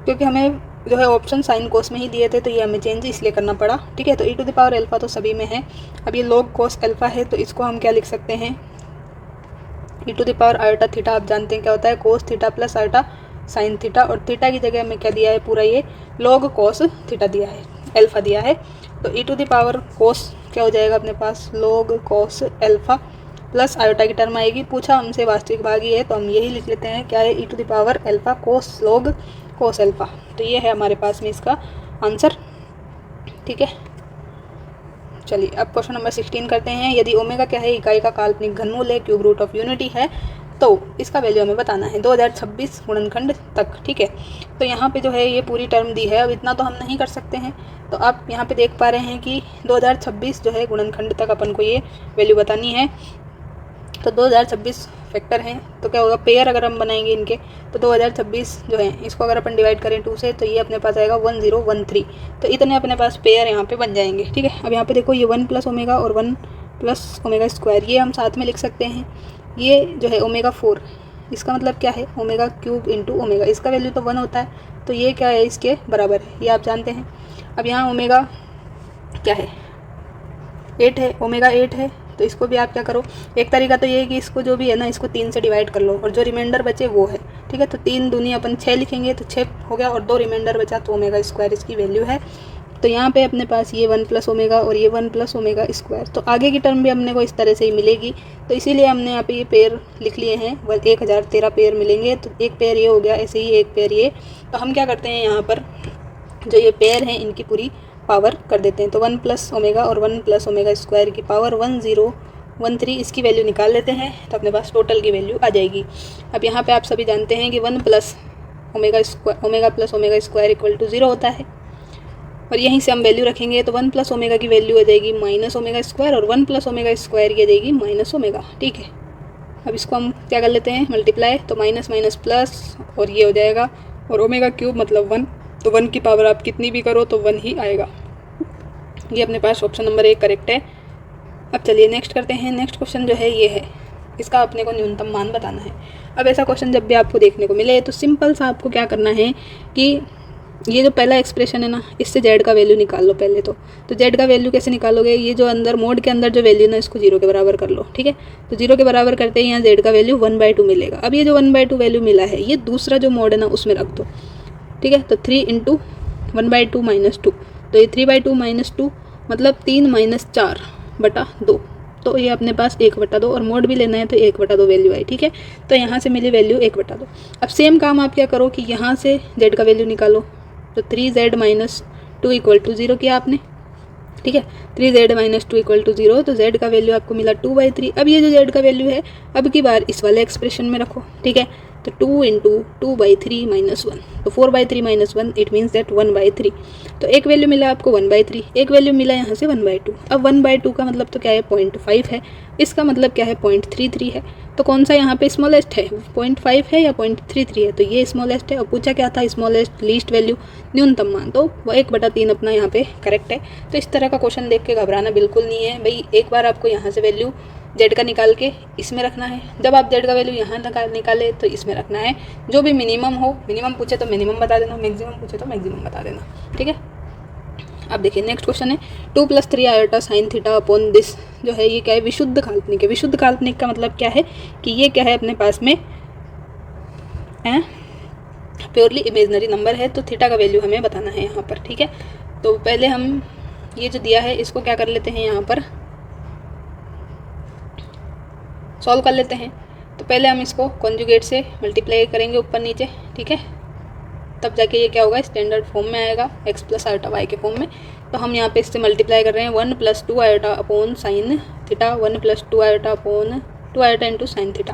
क्योंकि हमें जो है ऑप्शन साइन कोस में ही दिए थे तो ये हमें चेंज इसलिए करना पड़ा, ठीक है। तो e to the power alpha तो सभी में है। अब ये log cos अल्फ़ा है तो इसको हम क्या लिख सकते हैं, e to the power iota theta, आप जानते हैं क्या होता है, cos theta plus iota sine theta, और थीटा की जगह में क्या दिया है, पूरा ये log cos थीटा दिया है, अल्फ़ा दिया है। तो e टू दी पावर कोस क्या हो जाएगा अपने पास, log cos alpha plus iota की टर्म आएगी। पूछा हमसे वास्तविक भाग ही है तो हम यही लिख लेते हैं, क्या है, e to the power alpha cos log cos alpha. तो ये है हमारे पास में इसका आंसर, ठीक है। चलिए अब क्वेश्चन नंबर 16 करते हैं। यदि ओमेगा क्या है, इकाई का काल्पनिक घनमूल है, क्यूब रूट ऑफ यूनिटी है, तो इसका वैल्यू हमें बताना है 2026 गुणनखंड तक, ठीक है। तो यहाँ पे जो है ये पूरी टर्म दी है, अब इतना तो हम नहीं कर सकते हैं। तो आप यहाँ पे देख पा रहे हैं कि 2026 जो है गुणनखंड तक अपन को ये वैल्यू बतानी है। तो 2026 फैक्टर हैं तो क्या होगा, पेयर अगर हम बनाएंगे इनके तो 2026 जो है इसको अगर अपन डिवाइड करें 2 से तो ये अपने पास आएगा 1013। तो इतने अपने पास पेयर यहाँ पे बन जाएंगे, ठीक है। अब यहाँ पे देखो ये 1 प्लस ओमेगा और 1 प्लस ओमेगा स्क्वायर ये हम साथ में लिख सकते हैं। ये जो है ओमेगा 4, इसका मतलब क्या है, ओमेगा क्यूब इंटू ओमेगा, इसका वैल्यू तो 1 होता है तो ये क्या है, इसके बराबर है, ये आप जानते हैं। अब यहाँ ओमेगा क्या है, 8 है, ओमेगा 8 है, तो इसको भी आप क्या करो, एक तरीका तो ये है कि इसको जो भी है ना इसको 3 से डिवाइड कर लो और जो रिमाइंडर बचे वो है, ठीक है। तो 3 दूनी अपन 6 लिखेंगे तो 6 हो गया, और 2 रिमाइंडर बचा तो ओमेगा स्क्वायर इसकी वैल्यू है। तो यहाँ पे अपने पास ये 1 प्लस ओमेगा और ये 1 प्लस ओमेगा स्क्वायर, तो आगे की टर्म भी हमने को इस तरह से ही मिलेगी। तो इसीलिए हमने यहाँ पे ये पेयर लिख लिए हैं, 1013 पेयर मिलेंगे। तो एक पेयर ये हो गया, ऐसे ही एक पेयर ये। तो हम क्या करते हैं, यहाँ पर जो ये पेयर हैं इनकी पूरी पावर कर देते हैं। तो 1 प्लस ओमेगा और 1 प्लस ओमेगा स्क्वायर की पावर 1013, इसकी वैल्यू निकाल लेते हैं तो अपने पास टोटल की वैल्यू आ जाएगी। अब यहाँ पे आप सभी जानते हैं कि 1 plus omega plus omega square equal to 0 होता है, और यहीं से हम वैल्यू रखेंगे तो 1 प्लस ओमेगा की वैल्यू आ जाएगी माइनस ओमेगा स्क्वायर, और 1 प्लस ओमेगा स्क्वायर की आ जाएगी माइनस ओमेगा, ठीक है। अब इसको हम क्या कर लेते हैं, मल्टीप्लाई, तो माइनस माइनस प्लस और ये हो जाएगा, और ओमेगा क्यूब मतलब 1, तो 1 की पावर आप कितनी भी करो तो 1 ही आएगा। ये अपने पास ऑप्शन नंबर 1 करेक्ट है। अब चलिए नेक्स्ट करते हैं। नेक्स्ट क्वेश्चन जो है ये है इसका अपने को न्यूनतम मान बताना है। अब ऐसा क्वेश्चन जब भी आपको देखने को मिले तो सिंपल सा आपको क्या करना है कि ये जो पहला एक्सप्रेशन है ना, इससे जेड का वैल्यू निकाल लो पहले तो जेड का वैल्यू कैसे निकालोगे, ये जो अंदर मोड के अंदर जो वैल्यू ना इसको 0 के बराबर कर लो, ठीक है। तो 0 के बराबर करते ही यहाँ जेड का वैल्यू 1/2 मिलेगा। अब ये जो 1/2 वैल्यू मिला है ये दूसरा जो मोड है ना उसमें रख दो, ठीक है। तो 3 × 1/2 - 2, तो ये 3/2 - 2 मतलब 3 - 4/2, तो ये अपने पास 1/2 और मोड भी लेना है तो 1/2 वैल्यू आई, ठीक है। तो यहाँ से मिली वैल्यू 1/2। अब सेम काम आप क्या करो कि यहाँ से जेड का वैल्यू निकालो, तो 3z - 2 = 0 किया आपने, ठीक है। 3z - 2 = 0, तो z का वैल्यू आपको मिला 2/3। अब ये जो z का वैल्यू है अब की बार इस वाले एक्सप्रेशन में रखो, ठीक है। तो 2 × 2/3 - 1, तो 4/3 - 1 इट मीन्स दैट 1/3। तो एक वैल्यू मिला आपको 1/3, एक वैल्यू मिला यहाँ से 1/2। अब 1/2 का मतलब तो क्या है 0.5 है, इसका मतलब क्या है 0.33 है। तो कौन सा यहाँ पे स्मॉलेस्ट है, 0.5 है या 0.33 है, तो ये स्मॉलेस्ट है। और पूछा क्या था, स्मॉलेस्ट लीस्ट वैल्यू न्यूनतम मान, तो 1/3 अपना यहाँ पे करेक्ट है। तो इस तरह का क्वेश्चन देख के घबराना बिल्कुल नहीं है भाई। एक बार आपको यहाँ से वैल्यू जेड का निकाल के इसमें रखना है, जब आप जेड का वैल्यू यहाँ निकाले तो इसमें रखना है। जो भी मिनिमम हो, मिनिमम पूछे तो मिनिमम बता देना, मैक्सिमम पूछे तो मैक्सिमम बता देना, ठीक है। अब देखिए नेक्स्ट क्वेश्चन है 2 + 3 i sin theta upon this, जो है ये क्या है, विशुद्ध काल्पनिक है। विशुद्ध काल्पनिक का मतलब क्या है कि ये क्या है अपने पास में प्योरली इमेजनरी नंबर है, तो थीटा का वैल्यू हमें बताना है यहाँ पर, ठीक है। तो पहले हम ये जो दिया है इसको क्या कर लेते हैं, यहाँ पर सॉल्व कर लेते हैं। तो पहले हम इसको कॉन्जुगेट से मल्टीप्लाई करेंगे ऊपर नीचे, ठीक है। तब जाके ये क्या होगा, स्टैंडर्ड फॉर्म में आएगा x + i y के फॉर्म में। तो हम यहाँ पे इससे मल्टीप्लाई कर रहे हैं 1 + 2 i upon sine theta, 1 + 2 i upon 2 i into sine theta.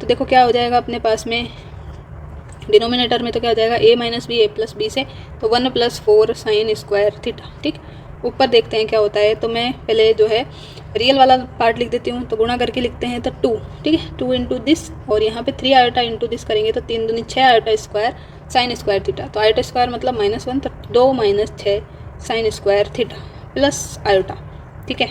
तो देखो क्या हो जाएगा अपने पास में डिनोमिनेटर में, तो क्या हो जाएगा a - b a + b से, तो 1 + 4 sin स्क्वायर थीटा, ठीक। ऊपर देखते हैं क्या होता है। तो मैं पहले जो है रियल वाला पार्ट लिख देती हूँ, तो गुणा करके लिखते हैं तो 2, ठीक है। 2 × दिस और यहाँ पे 3 i इंटू दिस करेंगे तो 3 दूनी 6 i square sine square theta. तो i स्क्वायर मतलब -1, तो 2 - 6 sine square theta plus iota, ठीक है।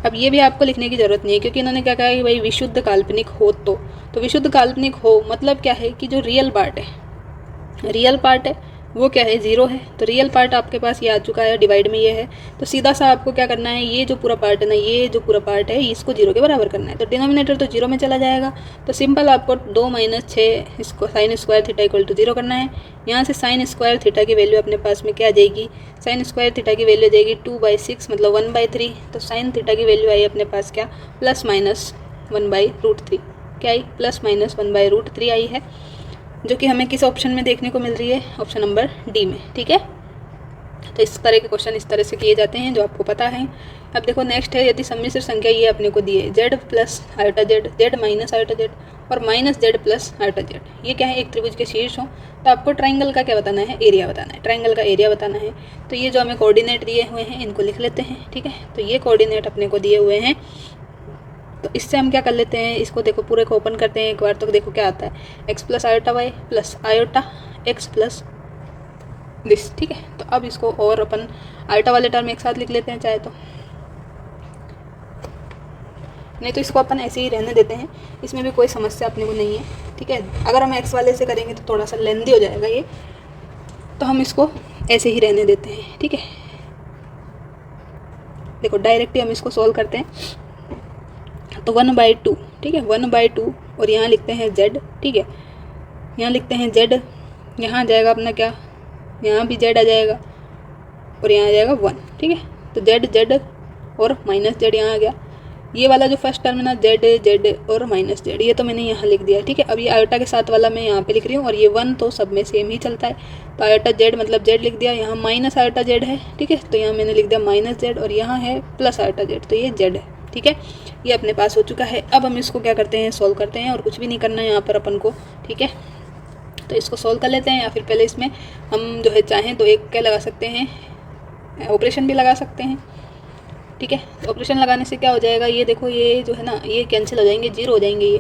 अब ये भी आपको लिखने की ज़रूरत नहीं है क्योंकि इन्होंने क्या कहा कि भाई विशुद्ध काल्पनिक हो, तो विशुद्ध काल्पनिक हो मतलब क्या है कि जो रियल पार्ट है वो क्या है 0 है। तो रियल पार्ट आपके पास ये आ चुका है, डिवाइड में ये है। तो सीधा सा आपको क्या करना है, ये जो पूरा पार्ट है ना, ये जो पूरा पार्ट है इसको 0 के बराबर करना है। तो डिनोमिनेटर तो 0 में चला जाएगा। तो सिंपल आपको 2 - 6 इसको साइन स्क्वायर थीटा = 0 करना है। यहाँ से साइन स्क्वायर थीटा की वैल्यू अपने पास में क्या आ जाएगी, साइन स्क्वायर थीटा की वैल्यू आ जाएगी 2/6 मतलब 1/3। तो साइन थीटा की वैल्यू आई अपने पास क्या, ±1/√3, क्या आई, ±1/√3 आई है, जो कि हमें किस ऑप्शन में देखने को मिल रही है, ऑप्शन नंबर डी में, ठीक है। तो इस तरह के क्वेश्चन इस तरह से किए जाते हैं जो आपको पता है। अब देखो नेक्स्ट है, यदि सम्मिश्र संख्या ये अपने को दी है z + i/z, z - i/z और -z + i/z, ये क्या है एक त्रिभुज के शीर्ष हो, तो आपको ट्राइंगल का क्या बताना है, एरिया बताना है, ट्राइंगल का एरिया बताना है। तो ये जो हमें कोऑर्डिनेट दिए हुए हैं इनको लिख लेते हैं, ठीक है। तो ये कोऑर्डिनेट अपने को दिए हुए हैं, तो इससे हम क्या कर लेते हैं, इसको देखो पूरे को ओपन करते हैं एक बार, तो देखो क्या आता है, x + i y + i x + this, ठीक है। तो अब इसको और अपन आयोटा वाले टर्म एक साथ लिख लेते हैं चाहे तो, नहीं तो इसको अपन ऐसे ही रहने देते हैं, इसमें भी कोई समस्या अपने को नहीं है, ठीक है। अगर हम x वाले से करेंगे तो थोड़ा सा लेंदी हो जाएगा ये, तो हम इसको ऐसे ही रहने देते हैं, ठीक है। देखो डायरेक्टली हम इसको सॉल्व करते हैं, तो 1/2, ठीक है, 1/2 और यहाँ लिखते हैं z, ठीक है। यहाँ लिखते हैं z, यहाँ आ जाएगा अपना क्या, यहाँ भी z आ जाएगा और यहाँ आ जाएगा 1, ठीक है। तो z और -z यहाँ आ गया। ये वाला जो फर्स्ट टर्म है ना z और -z, ये तो मैंने यहाँ लिख दिया, ठीक है। अब ये आयोटा के साथ वाला मैं यहाँ पे लिख रही हूँ और ये 1 तो सब में सेम ही चलता है। तो आयोटा z मतलब z लिख दिया, यहाँ माइनस आयोटा z है, ठीक है। तो यहाँ मैंने लिख दिया -z और यहाँ है प्लस आयोटा z, तो ये z है, ठीक है। ये अपने पास हो चुका है। अब हम इसको क्या करते हैं, सॉल्व करते हैं, और कुछ भी नहीं करना है यहाँ पर अपन को, ठीक है। तो इसको सॉल्व कर लेते हैं, या फिर पहले इसमें हम जो है चाहें तो एक क्या लगा सकते हैं, ऑपरेशन भी लगा सकते हैं, ठीक है। तो ऑपरेशन लगाने से क्या हो जाएगा, ये देखो ये जो है ना ये कैंसिल हो जाएंगे, 0 हो जाएंगे ये।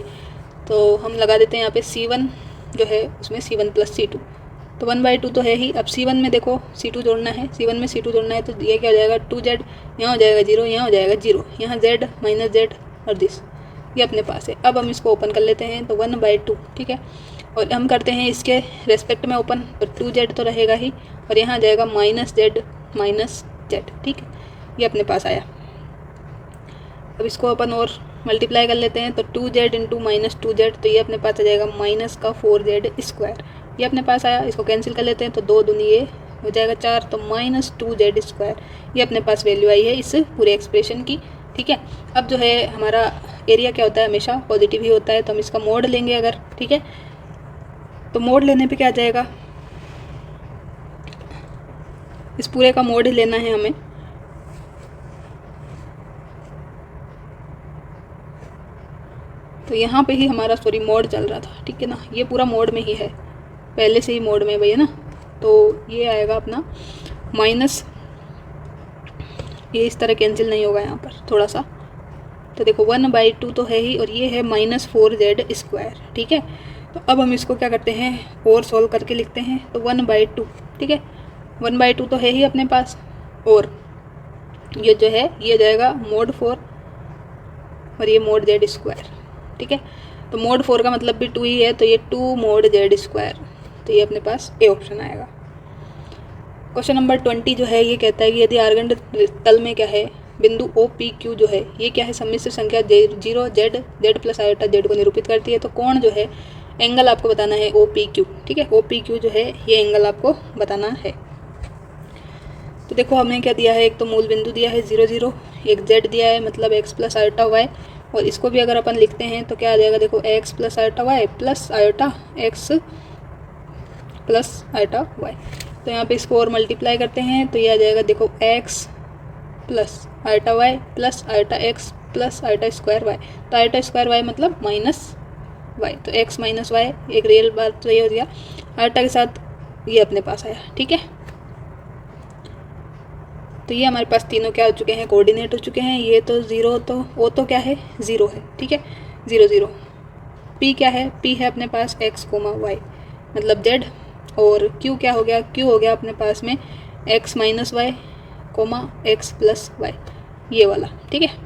तो हम लगा देते हैं यहाँ पे C1 जो है उसमें C1 + C2, तो 1/2 तो है ही। अब C1 में देखो C2 जोड़ना है, C1 में C2 जोड़ना है, तो ये क्या हो जाएगा 2z, यहाँ हो जाएगा 0, यहाँ हो जाएगा 0, यहाँ z -z और दिस, ये अपने पास है। अब हम इसको ओपन कर लेते हैं, तो 1/2, ठीक है। और हम करते हैं इसके रेस्पेक्ट में ओपन, तो 2z तो रहेगा ही, और यहाँ आ जाएगा -z, ठीक है। ये अपने पास आया। अब इसको अपन और मल्टीप्लाई कर लेते हैं, तो 2z इंटू -2z, तो ये अपने पास आ जाएगा -4z²। ये अपने पास आया। इसको कैंसिल कर लेते हैं, तो 2 दूनी ये हो जाएगा 4, तो -2z²। ये अपने पास वैल्यू आई है इस पूरे एक्सप्रेशन की, ठीक है। अब जो है हमारा एरिया क्या होता है, हमेशा पॉजिटिव ही होता है, तो हम इसका मोड लेंगे अगर, ठीक है। तो मोड लेने पे क्या आ जाएगा, इस पूरे का मोड लेना है हमें। तो यहाँ पे ही हमारा मोड चल रहा था, ठीक है ना। ये पूरा मोड में ही है, पहले से ही मोड में भैया ना। तो ये आएगा अपना माइनस, ये इस तरह कैंसिल नहीं होगा यहाँ पर थोड़ा सा, तो देखो 1/2 तो है ही, और ये है -4z², ठीक है। तो अब हम इसको क्या करते हैं, और सॉल्व करके लिखते हैं, तो 1/2, ठीक है। 1/2 तो है ही अपने पास, और ये जो है ये जाएगा mod 4, और ये mod z², ठीक है। तो mod 4 का मतलब भी 2 ही है, तो ये 2 mod z², तो ये अपने पास ए ऑप्शन आएगा। क्वेश्चन नंबर 20 जो है ये कहता है कि यदि आर्गन तल में क्या है, बिंदु OPQ जो है ये क्या है, सम्मिश्र संख्या 0 z प्लस आयोटा z को निरूपित करती है, तो कोण जो है, एंगल आपको बताना है OPQ, ठीक है। OPQ जो है ये एंगल आपको बताना है। तो देखो हमने क्या दिया है, एक तो मूल बिंदु दिया है 0 0, एक z दिया है मतलब x प्लस आयोटा y, और इसको भी अगर अपन लिखते हैं तो क्या आ जाएगा, देखो x plus iota y plus iota x plus iota y। तो यहाँ पे इसको और मल्टीप्लाई करते हैं, तो ये आ जाएगा देखो x plus iota y plus iota x plus iota square y। तो आयोटा स्क्वायर y मतलब -y, तो x माइनस y, एक रियल बात तो ये हो गया। आयोटा के साथ ये अपने पास आया, ठीक है। तो ये हमारे पास तीनों क्या हो चुके हैं, कोऑर्डिनेट हो चुके हैं। ये तो 0, तो ओ तो क्या है, 0 है, ठीक है, 0 0। p क्या है, p है अपने पास x, y मतलब z, और q क्या हो गया, q हो गया अपने पास में x minus y, x plus y, ये वाला, ठीक है।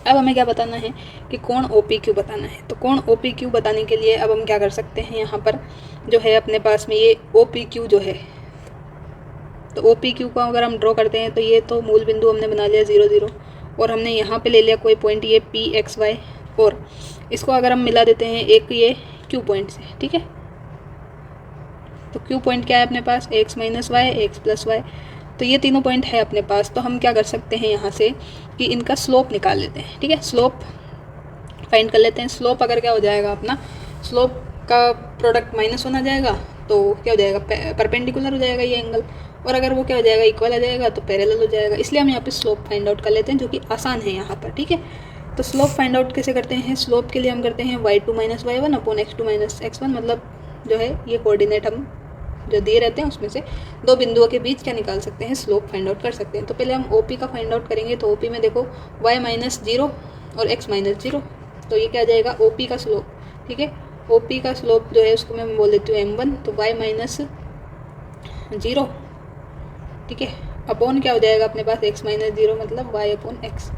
अब हमें क्या बताना है कि कोण OPQ बताना है। तो कोण OPQ बताने के लिए अब हम क्या कर सकते हैं, यहाँ पर जो है अपने पास में ये OPQ जो है, तो OPQ को अगर हम ड्रॉ करते हैं, तो ये तो मूल बिंदु हमने बना लिया 0 0, और हमने यहाँ पे ले लिया कोई पॉइंट ये PXY, और इसको अगर हम मिला देते हैं एक ये Q पॉइंट से, ठीक है। तो Q पॉइंट क्या है अपने पास, x minus y, x plus y, तो ये तीनों पॉइंट है अपने पास। तो हम क्या कर सकते हैं यहाँ से कि इनका स्लोप निकाल लेते हैं, ठीक है। स्लोप फाइंड कर लेते हैं। स्लोप अगर क्या हो जाएगा अपना, स्लोप का प्रोडक्ट माइनस होना जाएगा, तो क्या हो जाएगा, परपेंडिकुलर हो जाएगा ये एंगल, और अगर वो क्या हो जाएगा, इक्वल आ जाएगा, तो पैरेलल हो जाएगा। इसलिए हम यहाँ पे स्लोप फाइंड आउट कर लेते हैं, जो कि आसान है यहाँ पर, ठीक है। तो स्लोप फाइंड आउट कैसे करते हैं, स्लोप के लिए हम करते हैं y2 minus y1 upon x2 minus x1, मतलब जो है ये कोऑर्डिनेट हम जो दिए रहते हैं उसमें से दो बिंदुओं के बीच क्या निकाल सकते हैं, स्लोप फाइंड आउट कर सकते हैं। तो पहले हम OP का फाइंड आउट करेंगे। तो OP में देखो y माइनस 0 और x माइनस 0, तो ये क्या आ जाएगा OP का स्लोप, ठीक है। OP का स्लोप जो है उसको मैं बोल देती हूँ m1, तो y माइनस 0, ठीक है, अपॉन क्या हो जाएगा अपने पास x माइनस 0 मतलब y अपॉन x।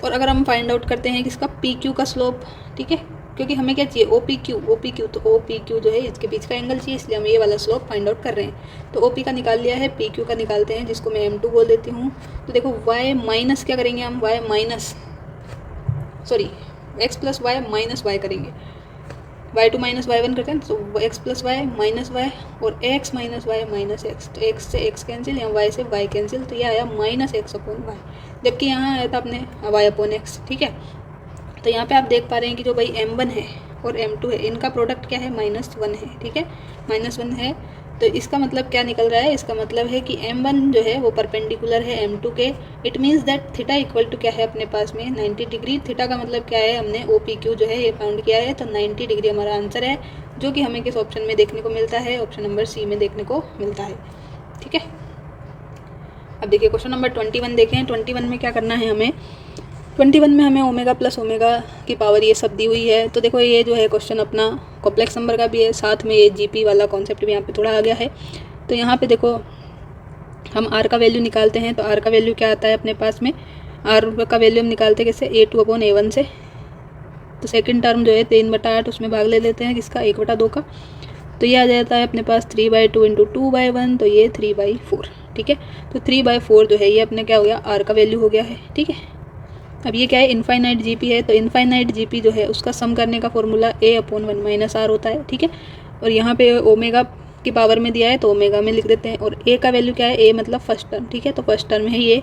और अगर हम फाइंड आउट करते हैं किसका, PQ का स्लोप, ठीक है, क्योंकि हमें क्या चाहिए OPQ, तो OPQ जो है इसके बीच का एंगल चाहिए, इसलिए हम ये वाला स्लोप फाइंड आउट कर रहे हैं। तो OP का निकाल लिया है, PQ का निकालते हैं, जिसको मैं M2 बोल देती हूँ। तो देखो y माइनस क्या करेंगे हम, y minus x plus y minus y करेंगे, y2 माइनस y1 करते हैं, तो x plus y minus y, और x minus y minus x, तो x से x कैंसिल, या y से y कैंसिल, तो ये आया माइनस x अपॉन वाई, जबकि यहाँ आया था अपने y अपॉन x, ठीक है। तो यहाँ पे आप देख पा रहे हैं कि जो भाई m1 है और m2 है, इनका प्रोडक्ट क्या है, -1 है, ठीक है, -1 है। तो इसका मतलब क्या निकल रहा है, इसका मतलब है कि m1 जो है वो परपेंडिकुलर है m2 के। It means that theta equal to क्या है अपने पास में 90 डिग्री। थीटा का मतलब क्या है, हमने OPQ जो है ये फाउंड किया है, तो 90 डिग्री हमारा आंसर है, जो कि हमें किस ऑप्शन में देखने को मिलता है, ऑप्शन नंबर सी में देखने को मिलता है, ठीक है। अब देखिए क्वेश्चन नंबर 21 देखें। 21 में क्या करना है हमें, 21 में हमें ओमेगा प्लस ओमेगा की पावर ये सब दी हुई है। तो देखो ये जो है क्वेश्चन अपना कॉम्प्लेक्स नंबर का भी है, साथ में ये GP वाला कॉन्सेप्ट भी यहाँ पे थोड़ा आ गया है। तो यहाँ पे देखो हम R का वैल्यू निकालते हैं, तो R का वैल्यू क्या आता है अपने पास में, R का वैल्यू हम निकालते कैसे, A2 अपॉन A1 से, तो सेकंड टर्म जो है 3/8 उसमें भाग ले लेते हैं किसका, 1/2 का। तो ये आ जाता है अपने पास 3/2 इंटू 2/1, तो ये 3/4। ठीक है, तो 3/4 जो है ये अपने क्या हो गया, आर का वैल्यू हो गया है। ठीक है, अब ये क्या है, इनफाइनाइट जीपी है, तो इनफाइनाइट जीपी जो है उसका सम करने का फॉर्मूला a/1 - r होता है। ठीक है, और यहाँ पे ओमेगा की पावर में दिया है तो ओमेगा में लिख देते हैं, और a का वैल्यू क्या है, a मतलब फर्स्ट टर्म। ठीक है, तो फर्स्ट टर्म है ये,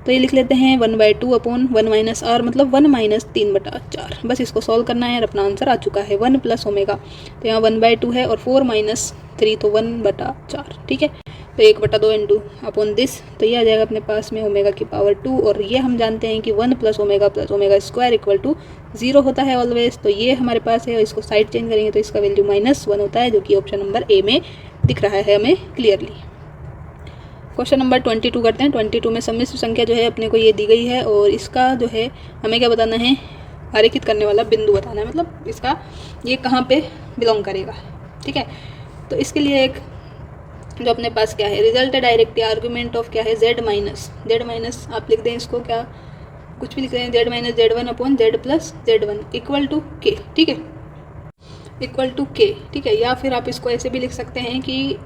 तो ये लिख लेते हैं 1/2/1 - r मतलब 1 - 3/4। बस इसको सॉल्व करना है और अपना आंसर आ चुका है 1 प्लस ओमेगा। तो यहाँ 1/2 है और 4 - 3 तो 1/4। ठीक है, तो 1/2 इंटू अपॉन दिस, तो ये आ जाएगा अपने पास में ओमेगा की पावर 2। और ये हम जानते हैं कि 1 plus omega square equal to 0 होता है ऑलवेज। तो ये हमारे पास है, और इसको साइड चेंज करेंगे तो इसका वैल्यू -1 होता है, जो कि ऑप्शन नंबर ए में दिख रहा है हमें क्लियरली। क्वेश्चन नंबर 22 करते हैं। 22 में सम्मिश्र संख्या जो है अपने को ये दी गई है, और इसका जो है हमें क्या बताना है, आरेखित करने वाला बिंदु बताना है, मतलब इसका ये कहाँ पे बिलोंग करेगा। ठीक है, तो इसके लिए एक जो अपने पास क्या है, रिजल्ट है डायरेक्ट आर्गुमेंट ऑफ क्या है, z माइनस आप लिख दें इसको क्या, कुछ भी लिख रहे हैं, z - z1 upon z plus z1 equal to k। ठीक है, इक्वल टू k। ठीक है, या फिर आप इसको ऐसे भी लिख सकते हैं कि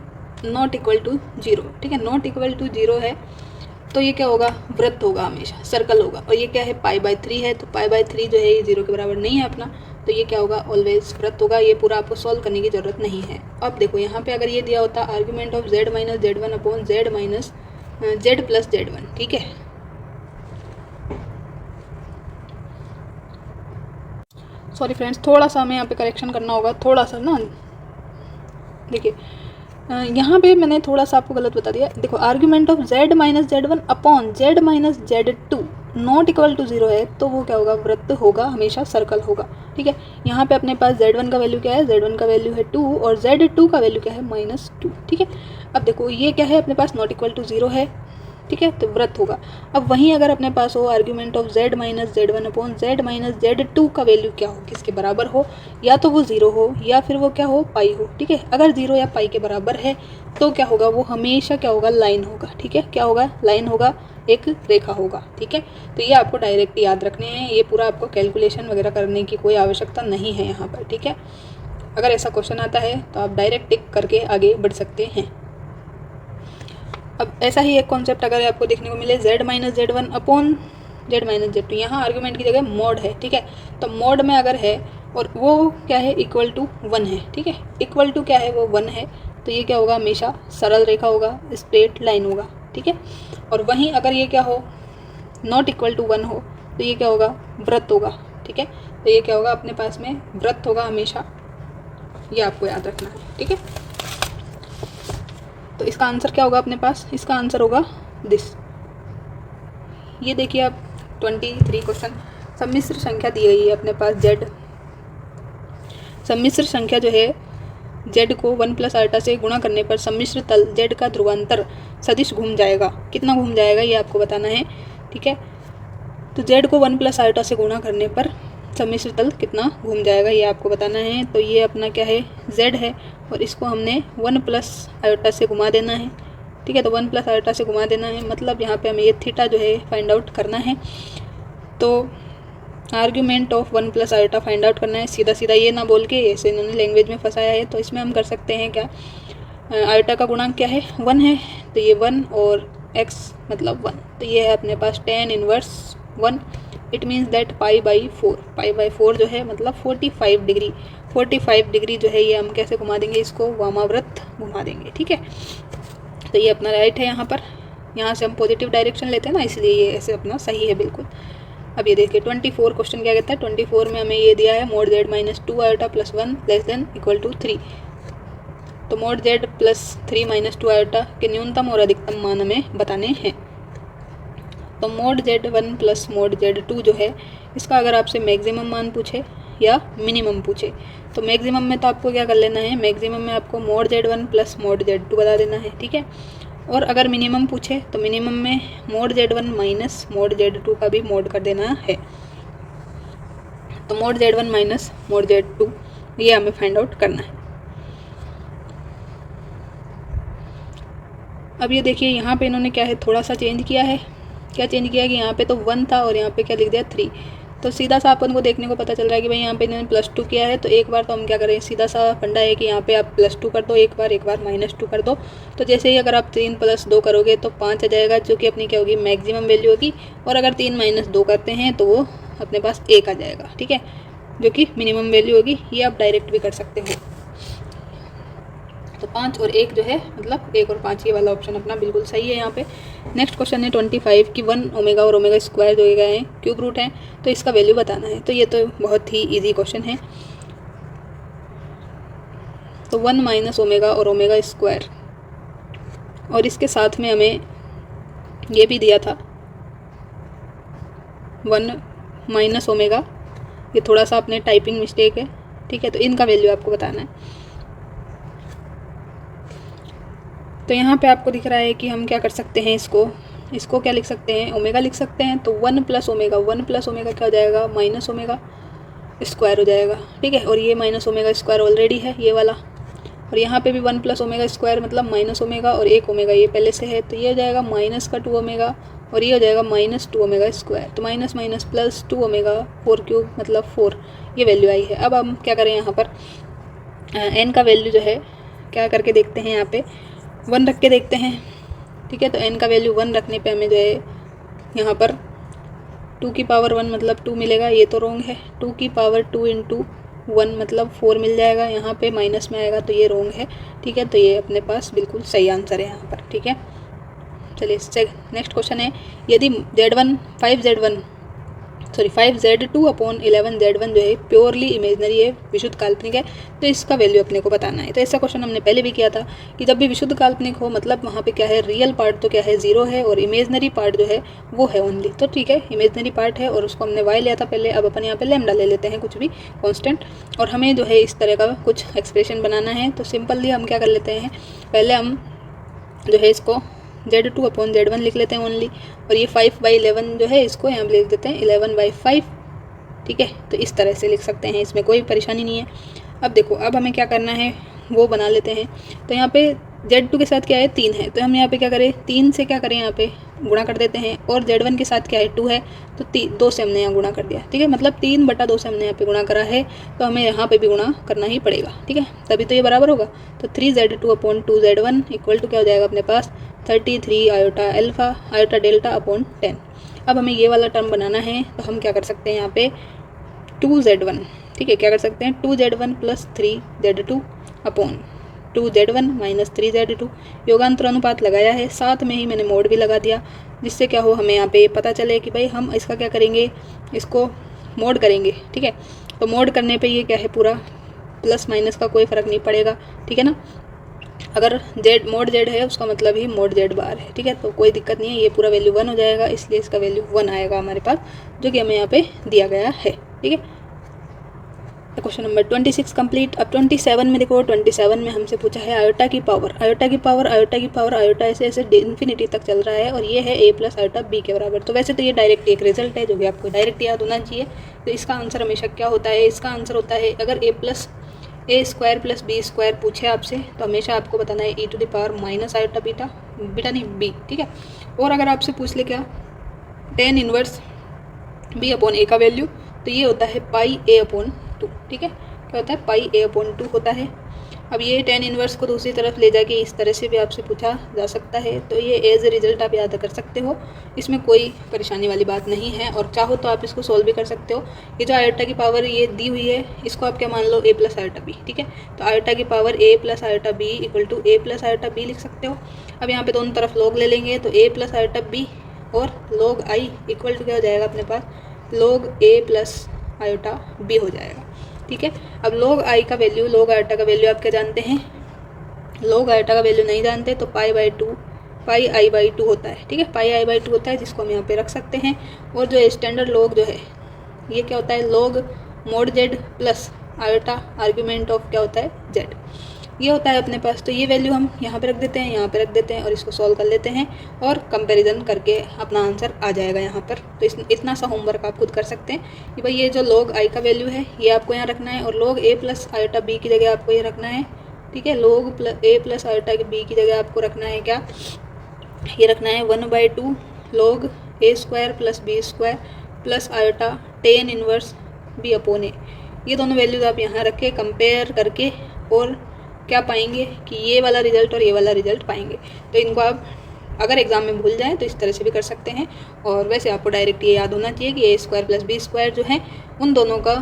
नॉट इक्वल टू 0। ठीक है, नॉट इक्वल टू 0 है तो ये क्या होगा, वृत्त होगा, हमेशा सर्कल होगा। और ये क्या है, π/3 है, तो π/3 जो है ये 0 के बराबर नहीं है अपना, तो ये क्या होगा, ऑलवेज वृत्त होगा। ये पूरा आपको सॉल्व करने की ज़रूरत नहीं है। अब देखो यहाँ पे अगर ये दिया होता argument of z - z1 upon z plus z1। ठीक है, सॉरी फ्रेंड्स, थोड़ा सा हमें यहाँ पे करेक्शन करना होगा, थोड़ा सा ना, देखिए यहाँ पे मैंने थोड़ा सा आपको गलत बता दिया। देखो argument of z - z1 upon z - z2 not equal to 0 है, तो वो क्या होगा, वृत्त होगा, हमेशा सर्कल होगा। ठीक है, यहाँ पे अपने पास z1 का वैल्यू क्या है, z1 का वैल्यू है 2 और z2 का वैल्यू क्या है, -2। ठीक है, अब देखो ये क्या है, अपने पास नॉट इक्वल टू 0 है। ठीक है, तो वृत्त होगा। अब वहीं अगर अपने पास हो argument of z - z1 upon z - z2 का वैल्यू क्या हो, किसके बराबर हो, या तो वो 0 हो या फिर वो क्या हो, पाई हो। ठीक है, अगर 0 या पाई के बराबर है तो क्या होगा, वो हमेशा क्या होगा, लाइन होगा। ठीक है, क्या होगा, लाइन होगा, एक रेखा होगा। ठीक है, तो ये आपको डायरेक्ट याद रखने हैं, ये पूरा आपको कैलकुलेशन वगैरह करने की कोई आवश्यकता नहीं है यहाँ पर। ठीक है, अगर ऐसा क्वेश्चन आता है तो आप डायरेक्ट टिक करके आगे बढ़ सकते हैं। अब ऐसा ही एक कॉन्सेप्ट अगर आपको देखने को मिले, z - z1 upon z - z2, यहाँ आर्गुमेंट की जगह मोड है। ठीक है, तो मोड में अगर है और वो क्या है, इक्वल टू 1 है। ठीक है, इक्वल टू क्या है, वो 1 है, तो ये क्या होगा, हमेशा सरल रेखा होगा, स्ट्रेट लाइन होगा। ठीक है, और वहीं अगर ये क्या हो, नॉट इक्वल टू 1 हो, तो ये क्या होगा, वृत्त होगा। ठीक है, तो ये क्या होगा, अपने पास में वृत्त होगा हमेशा, ये आपको याद रखना है। ठीक है, तो इसका आंसर क्या होगा अपने पास, इसका आंसर होगा दिस। ये देखिए आप 23 क्वेश्चन, सम्मिश्र संख्या दी गई है अपने पास z, सम्मिश्र संख्या जो है z को 1 प्लस आल्टा से गुणा करने पर सम्मिश्र तल z का ध्रुवांतर सदिश घूम जाएगा। कितना घूम जाएगा ये आपको बताना है। ठीक है, तो z को 1 प्लस आल्टा से गुणा करने पर सम्मिश्र तल कितना घूम जाएगा ये आपको बताना है। तो ये अपना क्या है, z है, और इसको हमने 1 प्लस आयोटा से घुमा देना है। ठीक है, तो 1 प्लस आयोटा से घुमा देना है, मतलब यहाँ पे हमें ये थीटा जो है फाइंड आउट करना है। तो argument of 1 plus iota find out करना है, सीधा सीधा ये ना बोल के ऐसे इन्होंने लैंग्वेज में फंसाया है। तो इसमें हम कर सकते हैं क्या, आयोटा का गुणांक क्या है, 1 है, तो ये 1 और x मतलब 1, तो ये है अपने पास tan inverse 1। It means that pi by four जो है मतलब 45 डिग्री, 45 डिग्री जो है ये हम कैसे घुमा देंगे, इसको वामाव्रत घुमा देंगे। ठीक है, तो ये अपना राइट है, यहाँ पर यहाँ से हम पॉजिटिव डायरेक्शन लेते हैं ना, इसलिए ये ऐसे अपना सही है बिल्कुल। अब ये देखिए 24 क्वेश्चन क्या कहता है, 24 में हमें ये दिया है mod z - 2 iota plus 1 less than equal to 3। तो मोड z प्लस 3 - 2 आयोटा के न्यूनतम और अधिकतम मान हमें बताने हैं। तो mode z1 plus mod z2 जो है, इसका अगर आपसे मैक्सिमम मान पूछे या मिनिमम पूछे, तो मैक्सिमम में तो आपको क्या कर लेना है, मैक्सिमम में आपको mode z1 plus mod z2 बता देना है। ठीक है, और अगर मिनिमम पूछे तो मिनिमम में mode z1 minus mode z2 का भी मोड कर देना है। तो mode z1 minus mode z2 ये हमें फाइंड आउट करना है। अब ये देखिए यहाँ पे इन्होंने क्या है, थोड़ा सा चेंज किया है। क्या चेंज किया कि यहाँ पे तो 1 था और यहाँ पे क्या लिख दिया 3। तो सीधा सा अपन को देखने को पता चल रहा है कि भाई यहाँ पे इन्होंने +2 किया है, तो एक बार तो हम क्या करें, सीधा सा फंडा है कि यहाँ पे आप +2 कर दो एक बार -2 कर दो। तो जैसे ही अगर आप 3 + 2 करोगे तो 5 आ जाएगा, जो कि अपनी क्या होगी, मैक्सिमम वैल्यू होगी। और अगर 3 - 2 करते हैं तो वो अपने पास 1 आ जाएगा, ठीक है, जो कि मिनिमम वैल्यू होगी। ये आप डायरेक्ट भी कर सकते हो। तो 5 और 1 जो है, मतलब 1 और 5, ये वाला ऑप्शन अपना बिल्कुल सही है यहाँ पे। नेक्स्ट क्वेश्चन है 25 कि 1 ओमेगा और ओमेगा स्क्वायर जो गए हैं क्यूब रूट हैं, तो इसका वैल्यू बताना है। तो ये तो बहुत ही इजी क्वेश्चन है। तो 1 - ओमेगा और ओमेगा स्क्वायर, और इसके साथ में हमें ये भी दिया था 1 - ओमेगा। ये थोड़ा सा अपने टाइपिंग मिस्टेक है, ठीक है। तो इनका वैल्यू आपको बताना है। तो यहाँ पे आपको दिख रहा है कि हम क्या कर सकते हैं, इसको क्या लिख सकते हैं, ओमेगा लिख सकते हैं। तो 1 + ओमेगा, 1 + ओमेगा क्या हो जाएगा, -ओमेगा स्क्वायर हो जाएगा, ठीक है। और ये -ओमेगा स्क्वायर ऑलरेडी है ये वाला। और यहाँ पे भी 1 + ओमेगा स्क्वायर मतलब -ओमेगा और 1 ओमेगा ये पहले से है, तो ये हो जाएगा -2 ओमेगा, और ये हो जाएगा -2 ओमेगा स्क्वायर। तो माइनस माइनस +2 ओमेगा 4 क्यूब मतलब 4, ये वैल्यू आई है। अब हम क्या करें, यहाँ पर एन का वैल्यू जो है क्या करके देखते हैं, यहाँ पे 1 रख के देखते हैं, ठीक है। तो n का वैल्यू 1 रखने पे हमें जो है यहाँ पर 2 की पावर 1 मतलब 2 मिलेगा, ये तो रॉन्ग है। 2 की पावर 2 × 1 मतलब 4 मिल जाएगा, यहाँ पे माइनस में आएगा तो ये रॉन्ग है, ठीक है। तो ये अपने पास बिल्कुल सही आंसर है यहाँ पर, ठीक है। चलिए नेक्स्ट क्वेश्चन है, यदि $5Z2/11Z1 जो है प्योरली इमेजनरी है, विशुद्ध काल्पनिक है, तो इसका वैल्यू अपने को बताना है। तो ऐसा क्वेश्चन हमने पहले भी किया था कि जब भी विशुद्ध काल्पनिक हो मतलब वहाँ पे क्या है, रियल पार्ट तो क्या है 0 है, और इमेजनरी पार्ट जो है वो है ओनली। तो ठीक है, इमेजनरी पार्ट है और उसको हमने y लिया था पहले, अब अपन यहाँ पे लैम्डा ले लेते हैं, कुछ भी कॉन्स्टेंट। और हमें जो है इस तरह का कुछ एक्सप्रेशन बनाना है। तो सिंपली हम क्या कर लेते हैं, पहले हम जो है इसको Z2/Z1 लिख लेते हैं ओनली, और ये 5/11 जो है इसको यहाँ लिख देते हैं 11/5, ठीक है। तो इस तरह से लिख सकते हैं, इसमें कोई परेशानी नहीं है। अब देखो, अब हमें क्या करना है वो बना लेते हैं। तो यहाँ पे Z2 के साथ क्या है, 3 है, तो हम यहाँ पे क्या करें, 3 से क्या करें, यहाँ पे गुणा कर देते हैं। और Z1 के साथ क्या है, 2 है, तो 2 से हमने यहाँ गुणा कर दिया, ठीक है। मतलब 3/2 से हमने यहाँ पे गुणा करा है, तो हमें यहाँ पे भी गुणा करना ही पड़ेगा, ठीक है, तभी तो ये बराबर होगा। तो 3Z2/2Z1 इक्वल टू क्या हो जाएगा अपने पास, 33 आयोटा अल्फ़ा आयोटा डेल्टा/10। अब हमें ये वाला टर्म बनाना है, तो हम क्या कर सकते हैं यहाँ पे 2Z1, ठीक है, क्या कर सकते हैं 2Z1 + 3Z2/2Z1 - 3Z2 योगांतर अनुपात लगाया है, साथ में ही मैंने मोड भी लगा दिया, जिससे क्या हो, हमें यहाँ पे पता चले कि भाई हम इसका क्या करेंगे, इसको मोड करेंगे, ठीक है। तो मोड करने पे ये क्या है, पूरा प्लस माइनस का कोई फ़र्क नहीं पड़ेगा, ठीक है ना। अगर मोड Z है उसका मतलब ही मोड Z बार है, ठीक है। तो कोई दिक्कत नहीं है, ये पूरा वैल्यू 1 हो जाएगा, इसलिए इसका वैल्यू 1 आएगा हमारे पास, जो कि हमें यहाँ पे दिया गया है, ठीक है। Question number 26 complete. अब 27 में देखो, 27 में हमसे पूछा है आयोटा की पावर, आयोटा की पावर, आयोटा की पावर, आयोटा ऐसे ऐसे इन्फिनिटी तक चल रहा है, और ये है a + आयोटा b के बराबर। तो वैसे तो ये डायरेक्ट एक रिजल्ट है जो कि आपको डायरेक्ट याद होना चाहिए। तो इसका आंसर हमेशा क्या होता है, इसका आंसर होता है, अगर a² + b² पूछे आपसे, तो हमेशा आपको बताना है e⁻ आयोटा बीटा नहीं b, ठीक है। और अगर आपसे पूछ ले क्या tan इनवर्स b/a का वैल्यू, तो ये होता है πa/2, ठीक है, क्या होता है πa/2 होता है। अब ये tan इनवर्स को दूसरी तरफ ले जाके इस तरह से भी आपसे पूछा जा सकता है, तो ये एज ए रिजल्ट आप याद कर सकते हो, इसमें कोई परेशानी वाली बात नहीं है। और चाहो तो आप इसको सोल्व भी कर सकते हो। ये जो आयोटा की पावर ये दी हुई है, इसको आप क्या मान लो a + आयोटा b, ठीक है। तो आयोटा की power a + iota b = a + iota b लिख सकते हो। अब यहाँ पे दोनों तरफ log ले लेंगे, तो a + आयोटा b और log i इक्वल टू क्या हो जाएगा अपने पास, log a + आयोटा b हो जाएगा, ठीक है। अब log i का वैल्यू, log आयोटा का वैल्यू आप क्या जानते हैं, log आयोटा का वैल्यू नहीं जानते तो πi/2 होता है, ठीक है, πi/2 होता है, जिसको हम यहाँ पे रख सकते हैं। और जो स्टैंडर्ड log जो है ये क्या होता है, log mod z + iota argument of क्या होता है z, ये होता है अपने पास। तो ये वैल्यू हम यहाँ पे रख देते हैं, यहाँ पे रख देते हैं, और इसको सॉल्व कर लेते हैं, और कंपैरिजन करके अपना आंसर आ जाएगा यहाँ पर। तो इतना सा होमवर्क आप खुद कर सकते हैं कि भाई ये जो log i का वैल्यू है ये आपको यहाँ रखना है, और log a + आयोटा b की जगह आपको ये रखना है, ठीक है। log a + आयोटा b की जगह आपको रखना है क्या, ये रखना है 1/2 log a² + b² + iota tan inverse b upon a. ये दोनों वैल्यूज आप यहाँ रख के कंपेयर करके और क्या पाएंगे कि ये वाला रिजल्ट और ये वाला रिजल्ट पाएंगे। तो इनको आप अगर एग्जाम में भूल जाएं तो इस तरह से भी कर सकते हैं, और वैसे आपको डायरेक्ट ये याद होना चाहिए कि ए स्क्वायर प्लस बी स्क्वायर जो है उन दोनों का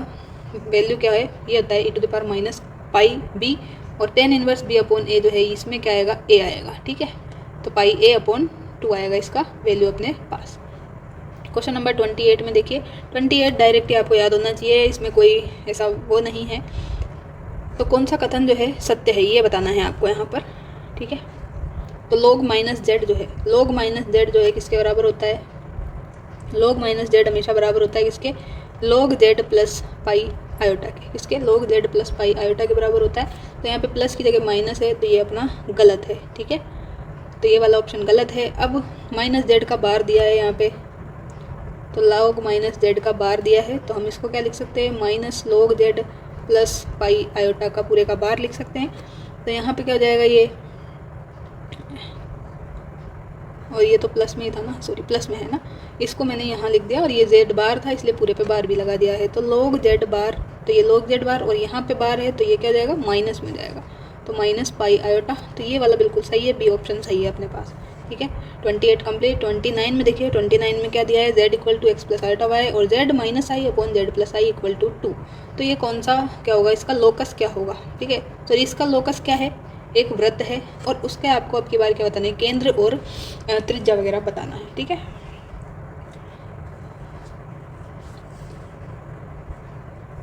वैल्यू क्या है, ये होता है e⁻⁻πb, और टेन इनवर्स बी अपॉन ए जो है इसमें क्या आएगा, ए आएगा। ठीक है, तो पाई ए अपॉन 2 आएगा इसका वैल्यू अपने पास। क्वेश्चन नंबर 28 में देखिए, 28 डायरेक्ट ही आपको याद होना चाहिए, इसमें कोई ऐसा वो नहीं है। तो कौन सा कथन जो है सत्य है ये बताना है आपको यहाँ पर। ठीक है, तो log माइनस जेड जो है, log माइनस जेड जो है किसके बराबर होता है, log माइनस जेड हमेशा बराबर होता है किसके, log Z plus pi iota के, किसके, log Z plus pi iota के बराबर होता है। तो यहाँ पे प्लस की जगह माइनस है तो ये अपना गलत है। ठीक है, तो ये वाला ऑप्शन गलत है। अब माइनस जेड का बार दिया है यहाँ पे, तो log माइनस जेड का बार दिया है तो हम इसको क्या लिख सकते हैं, minus log Z plus pi iota का पूरे का बार लिख सकते हैं। तो यहाँ पे क्या हो जाएगा ये, और ये तो प्लस में ही था ना, सॉरी प्लस में है ना, इसको मैंने यहाँ लिख दिया, और ये जेड बार था इसलिए पूरे पे बार भी लगा दिया है। तो log जेड बार, तो ये log जेड बार और यहाँ पे बार है तो ये क्या हो जाएगा, माइनस में जाएगा, तो माइनस पाई आयोटा। तो ये वाला बिल्कुल सही है, बी ऑप्शन सही है अपने पास। ठीक है, 28 कंप्लीट। 29 में देखिए, 29 में क्या दिया है, z equal to x plus iota y और z minus i upon z plus i equal to 2। तो ये कौन सा क्या होगा, इसका लोकस क्या होगा। ठीक है, तो इसका लोकस क्या है, एक वृत्त है, और उसके आपको अब की बार क्या बताना है, केंद्र और त्रिज्या वगैरह बताना है। ठीक है,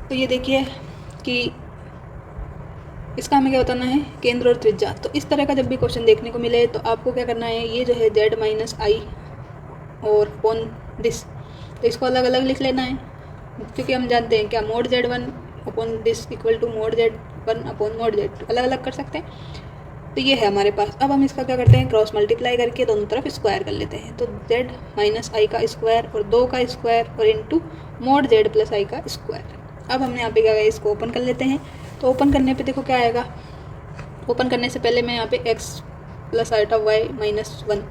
तो ये देखिए कि इसका हमें क्या बताना है, केंद्र और त्रिज्या। तो इस तरह का जब भी क्वेश्चन देखने को मिले तो आपको क्या करना है, ये जो है z माइनस आई और अपॉन दिस, तो इसको अलग अलग लिख लेना है, क्योंकि हम जानते हैं क्या, mod z1 upon this equal to mod z1 upon mod z2, अलग अलग कर सकते हैं। तो ये है हमारे पास। अब हम इसका क्या करते हैं, क्रॉस मल्टीप्लाई करके दोनों तरफ स्क्वायर कर लेते हैं। तो z माइनस आई का स्क्वायर और 2 का स्क्वायर और इंटू मोड z प्लस आई का स्क्वायर। अब हमने यहाँ पे क्या किया, इसको ओपन कर लेते हैं। तो ओपन करने पे देखो क्या आएगा, ओपन करने से पहले मैं यहाँ पे x plus iota y minus 1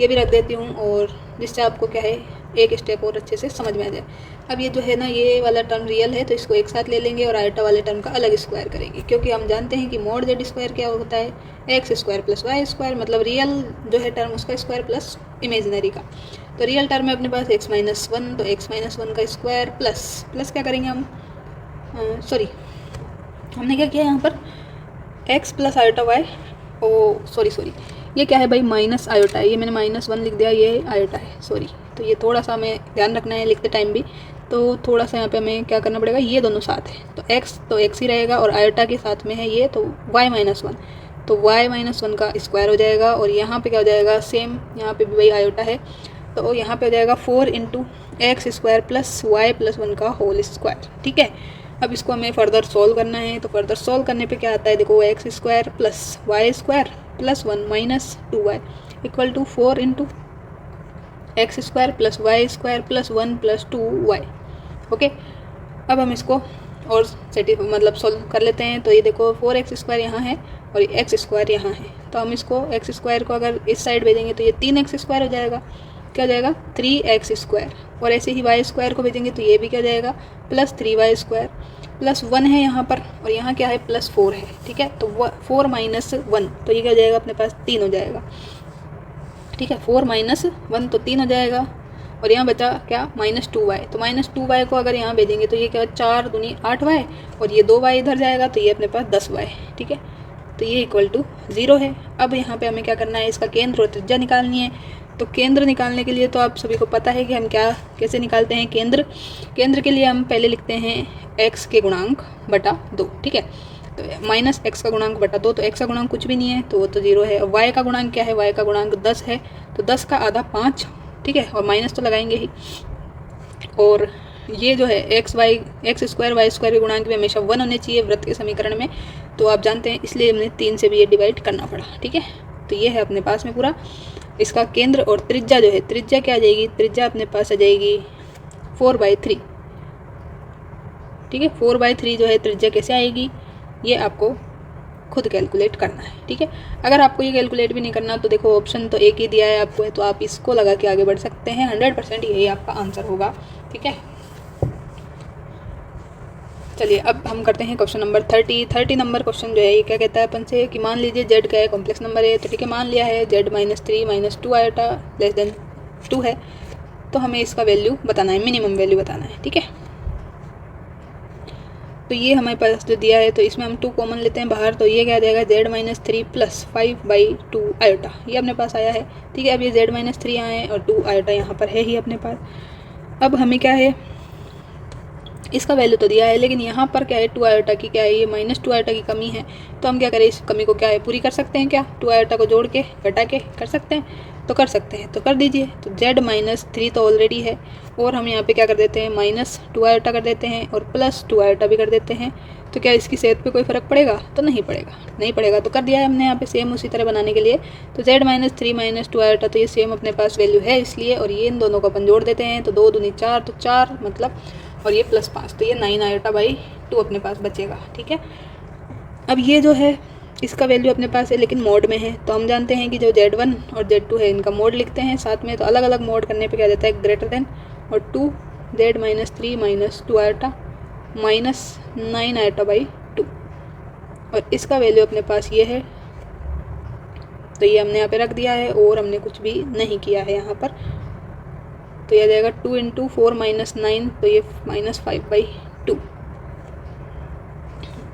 ये भी रख देती हूँ, और जिससे आपको क्या है एक स्टेप और अच्छे से समझ में आ जाए। अब ये जो है ना, ये वाला टर्म रियल है तो इसको एक साथ ले लेंगे और आयोटा वाले टर्म का अलग स्क्वायर करेंगे, क्योंकि हम जानते हैं कि मोड जेड स्क्वायर क्या होता है, x square plus y square, मतलब रियल जो है टर्म उसका स्क्वायर प्लस इमेजिनरी का। तो रियल टर्म है अपने पास x माइनस 1, तो x माइनस 1 का स्क्वायर प्लस क्या करेंगे हम, सॉरी हमने क्या किया यहाँ पर, x प्लस आयोटा वाई, ओ सॉरी ये क्या है भाई, माइनस आयोटा है, ये मैंने माइनस 1 लिख दिया, ये आयोटा है, सॉरी। तो ये थोड़ा सा हमें ध्यान रखना है लिखते टाइम भी, तो थोड़ा सा यहाँ पे हमें क्या करना पड़ेगा, ये दोनों साथ है तो x ही रहेगा, और आयोटा के साथ में है ये, तो y माइनस 1, तो y माइनस 1 का स्क्वायर हो जाएगा। और यहाँ पे क्या हो जाएगा, सेम यहाँ पे भी वही आयोटा है, तो यहाँ पे हो जाएगा 4 into x square plus y plus 1 का होल स्क्वायर। ठीक है, अब इसको हमें फर्दर सॉल्व करना है। तो फर्दर सॉल्व करने पे क्या आता है, देखो x square plus y square plus 1 minus 2y equal to 4 into x square plus y square plus 1 plus 2y। Okay, अब हम इसको और मतलब सॉल्व कर लेते हैं। तो ये देखो 4x स्क्वायर यहाँ है और ये एक्स स्क्वायर यहाँ है, तो हम इसको एक्स स्क्वायर को अगर इस साइड भेजेंगे तो ये 3x स्क्वायर हो जाएगा, क्या हो जाएगा 3x स्क्वायर, और ऐसे ही y स्क्वायर को भेजेंगे तो ये भी क्या हो जाएगा प्लस 3y स्क्वायर प्लस 1 है यहाँ पर, और यहाँ क्या है प्लस 4 है। ठीक है, तो 4 माइनस 1 तो ये क्या हो जाएगा अपने पास 3 हो जाएगा। ठीक है, 4 माइनस 1 तो 3 हो जाएगा, और यहाँ बचा क्या माइनस 2y, तो माइनस 2y को अगर यहाँ भेजेंगे तो ये क्या 4 दूनी 8y, और ये 2y इधर जाएगा तो ये अपने पास 10y। ठीक है, तो ये इक्वल टू 0 है। अब यहाँ पे हमें क्या करना है, इसका केंद्र और त्रिज्या निकालनी है। तो केंद्र निकालने के लिए तो आप सभी को पता है कि हम कैसे निकालते हैं केंद्र के लिए हम पहले लिखते हैं x के गुणांक बटा 2। ठीक है, तो माइनस x का गुणांक बटा 2, तो x का गुणांक कुछ भी नहीं है तो वो तो 0 है। y का गुणांक क्या है, y का गुणांक 10 है, तो 10 का आधा 5। ठीक है, और माइनस तो लगाएंगे ही, और ये जो है एक्स स्क्वायर वाई स्क्वायर के गुणांक भी हमेशा 1 होने चाहिए वृत्त के समीकरण में, तो आप जानते हैं इसलिए हमने 3 से भी ये डिवाइड करना पड़ा। ठीक है, तो ये है अपने पास में पूरा इसका केंद्र। और त्रिज्या जो है, त्रिज्या क्या आ जाएगी, त्रिज्या अपने पास आ जाएगी 4/3। ठीक है, 4/3 जो है त्रिज्या कैसे आएगी, ये आपको खुद कैलकुलेट करना है। ठीक है, अगर आपको ये कैलकुलेट भी नहीं करना तो देखो ऑप्शन तो एक ही दिया है आपको, तो आप इसको लगा के आगे बढ़ सकते हैं। 100% यही आपका आंसर होगा। ठीक है, चलिए अब हम करते हैं क्वेश्चन नंबर 30 नंबर क्वेश्चन जो है ये क्या कहता है अपन से कि मान लीजिए जेड क्या है, कॉम्प्लेक्स नंबर है। तो ठीक है, मान लिया है जेड -3 - 2 आयोटा लेस देन 2 है। तो हमें इसका वैल्यू बताना है, मिनिमम वैल्यू बताना है। ठीक है, तो ये हमारे पास जो दिया है, तो इसमें हम 2 कॉमन लेते हैं बाहर, तो ये क्या जाएगा जेड -3 + 5/2 आयोटा, ये अपने पास आया है। ठीक है, अब ये जेड -3 यहाँ है और 2 आयोटा यहाँ पर है ही अपने पास। अब हमें क्या है, इसका वैल्यू तो दिया है, लेकिन यहाँ पर क्या है 2 आयोटा की क्या है, ये -2 आयोटा की कमी है। तो हम क्या करें, इस कमी को क्या है पूरी कर सकते हैं क्या, 2 आयोटा को जोड़ के घटा के कर सकते हैं, तो कर सकते हैं, तो कर दीजिए। तो जेड -3 तो ऑलरेडी है, और हम यहाँ पे क्या कर देते हैं -2 आयोटा कर देते हैं और +2 आयोटा भी कर देते हैं। तो क्या इसकी सेहत पे कोई फ़र्क पड़ेगा, तो नहीं पड़ेगा, नहीं पड़ेगा। तो कर दिया है हमने यहाँ पे सेम उसी तरह बनाने के लिए। तो जेड -3 - 2 आयोटा, तो ये सेम अपने पास वैल्यू है इसलिए, और ये इन दोनों को अपन जोड़ देते हैं, तो 2 दूनी 4, तो 4 मतलब, और ये +5, तो ये 9 आयोटा/2 अपने पास बचेगा। ठीक है, अब ये जो है इसका वैल्यू अपने पास है लेकिन मोड में है, तो हम जानते हैं कि जो Z1 और Z2 है इनका मोड लिखते हैं साथ में। तो अलग अलग मोड करने पे क्या देता है, ग्रेटर देन और 2 जेड -3 - 2 आयोटा -9 आयोटा/2, और इसका वैल्यू अपने पास ये है। तो ये हमने यहाँ पे रख दिया है और हमने कुछ भी नहीं किया है यहाँ पर। तो यह जाएगा 2 × 4 - 9, तो ये -5/2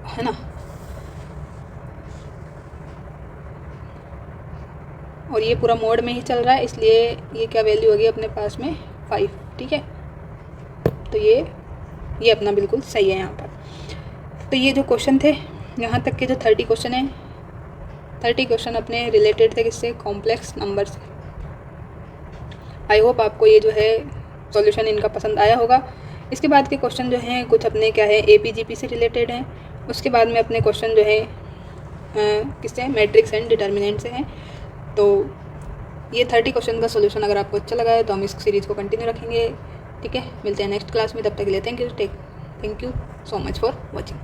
है ना। और ये पूरा मोड में ही चल रहा है, इसलिए ये क्या वैल्यू होगी अपने पास में 5। ठीक है, तो ये अपना बिल्कुल सही है यहाँ पर। तो ये जो क्वेश्चन थे यहाँ तक के, जो 30 क्वेश्चन है, 30 क्वेश्चन अपने रिलेटेड थे किससे, कॉम्प्लेक्स नंबर से। आई होप आपको ये जो है सॉल्यूशन इनका पसंद आया होगा। इसके बाद के क्वेश्चन जो हैं कुछ अपने क्या है APGP से रिलेटेड हैं। उसके बाद में अपने क्वेश्चन जो है किससे, मैट्रिक्स एंड डिटर्मिनेंट से हैं। तो ये 30 क्वेश्चन का सॉल्यूशन अगर आपको अच्छा लगा है तो हम इस सीरीज़ को कंटिन्यू रखेंगे। ठीक है, मिलते हैं नेक्स्ट क्लास में, तब तक के लिए thank you so much for watching.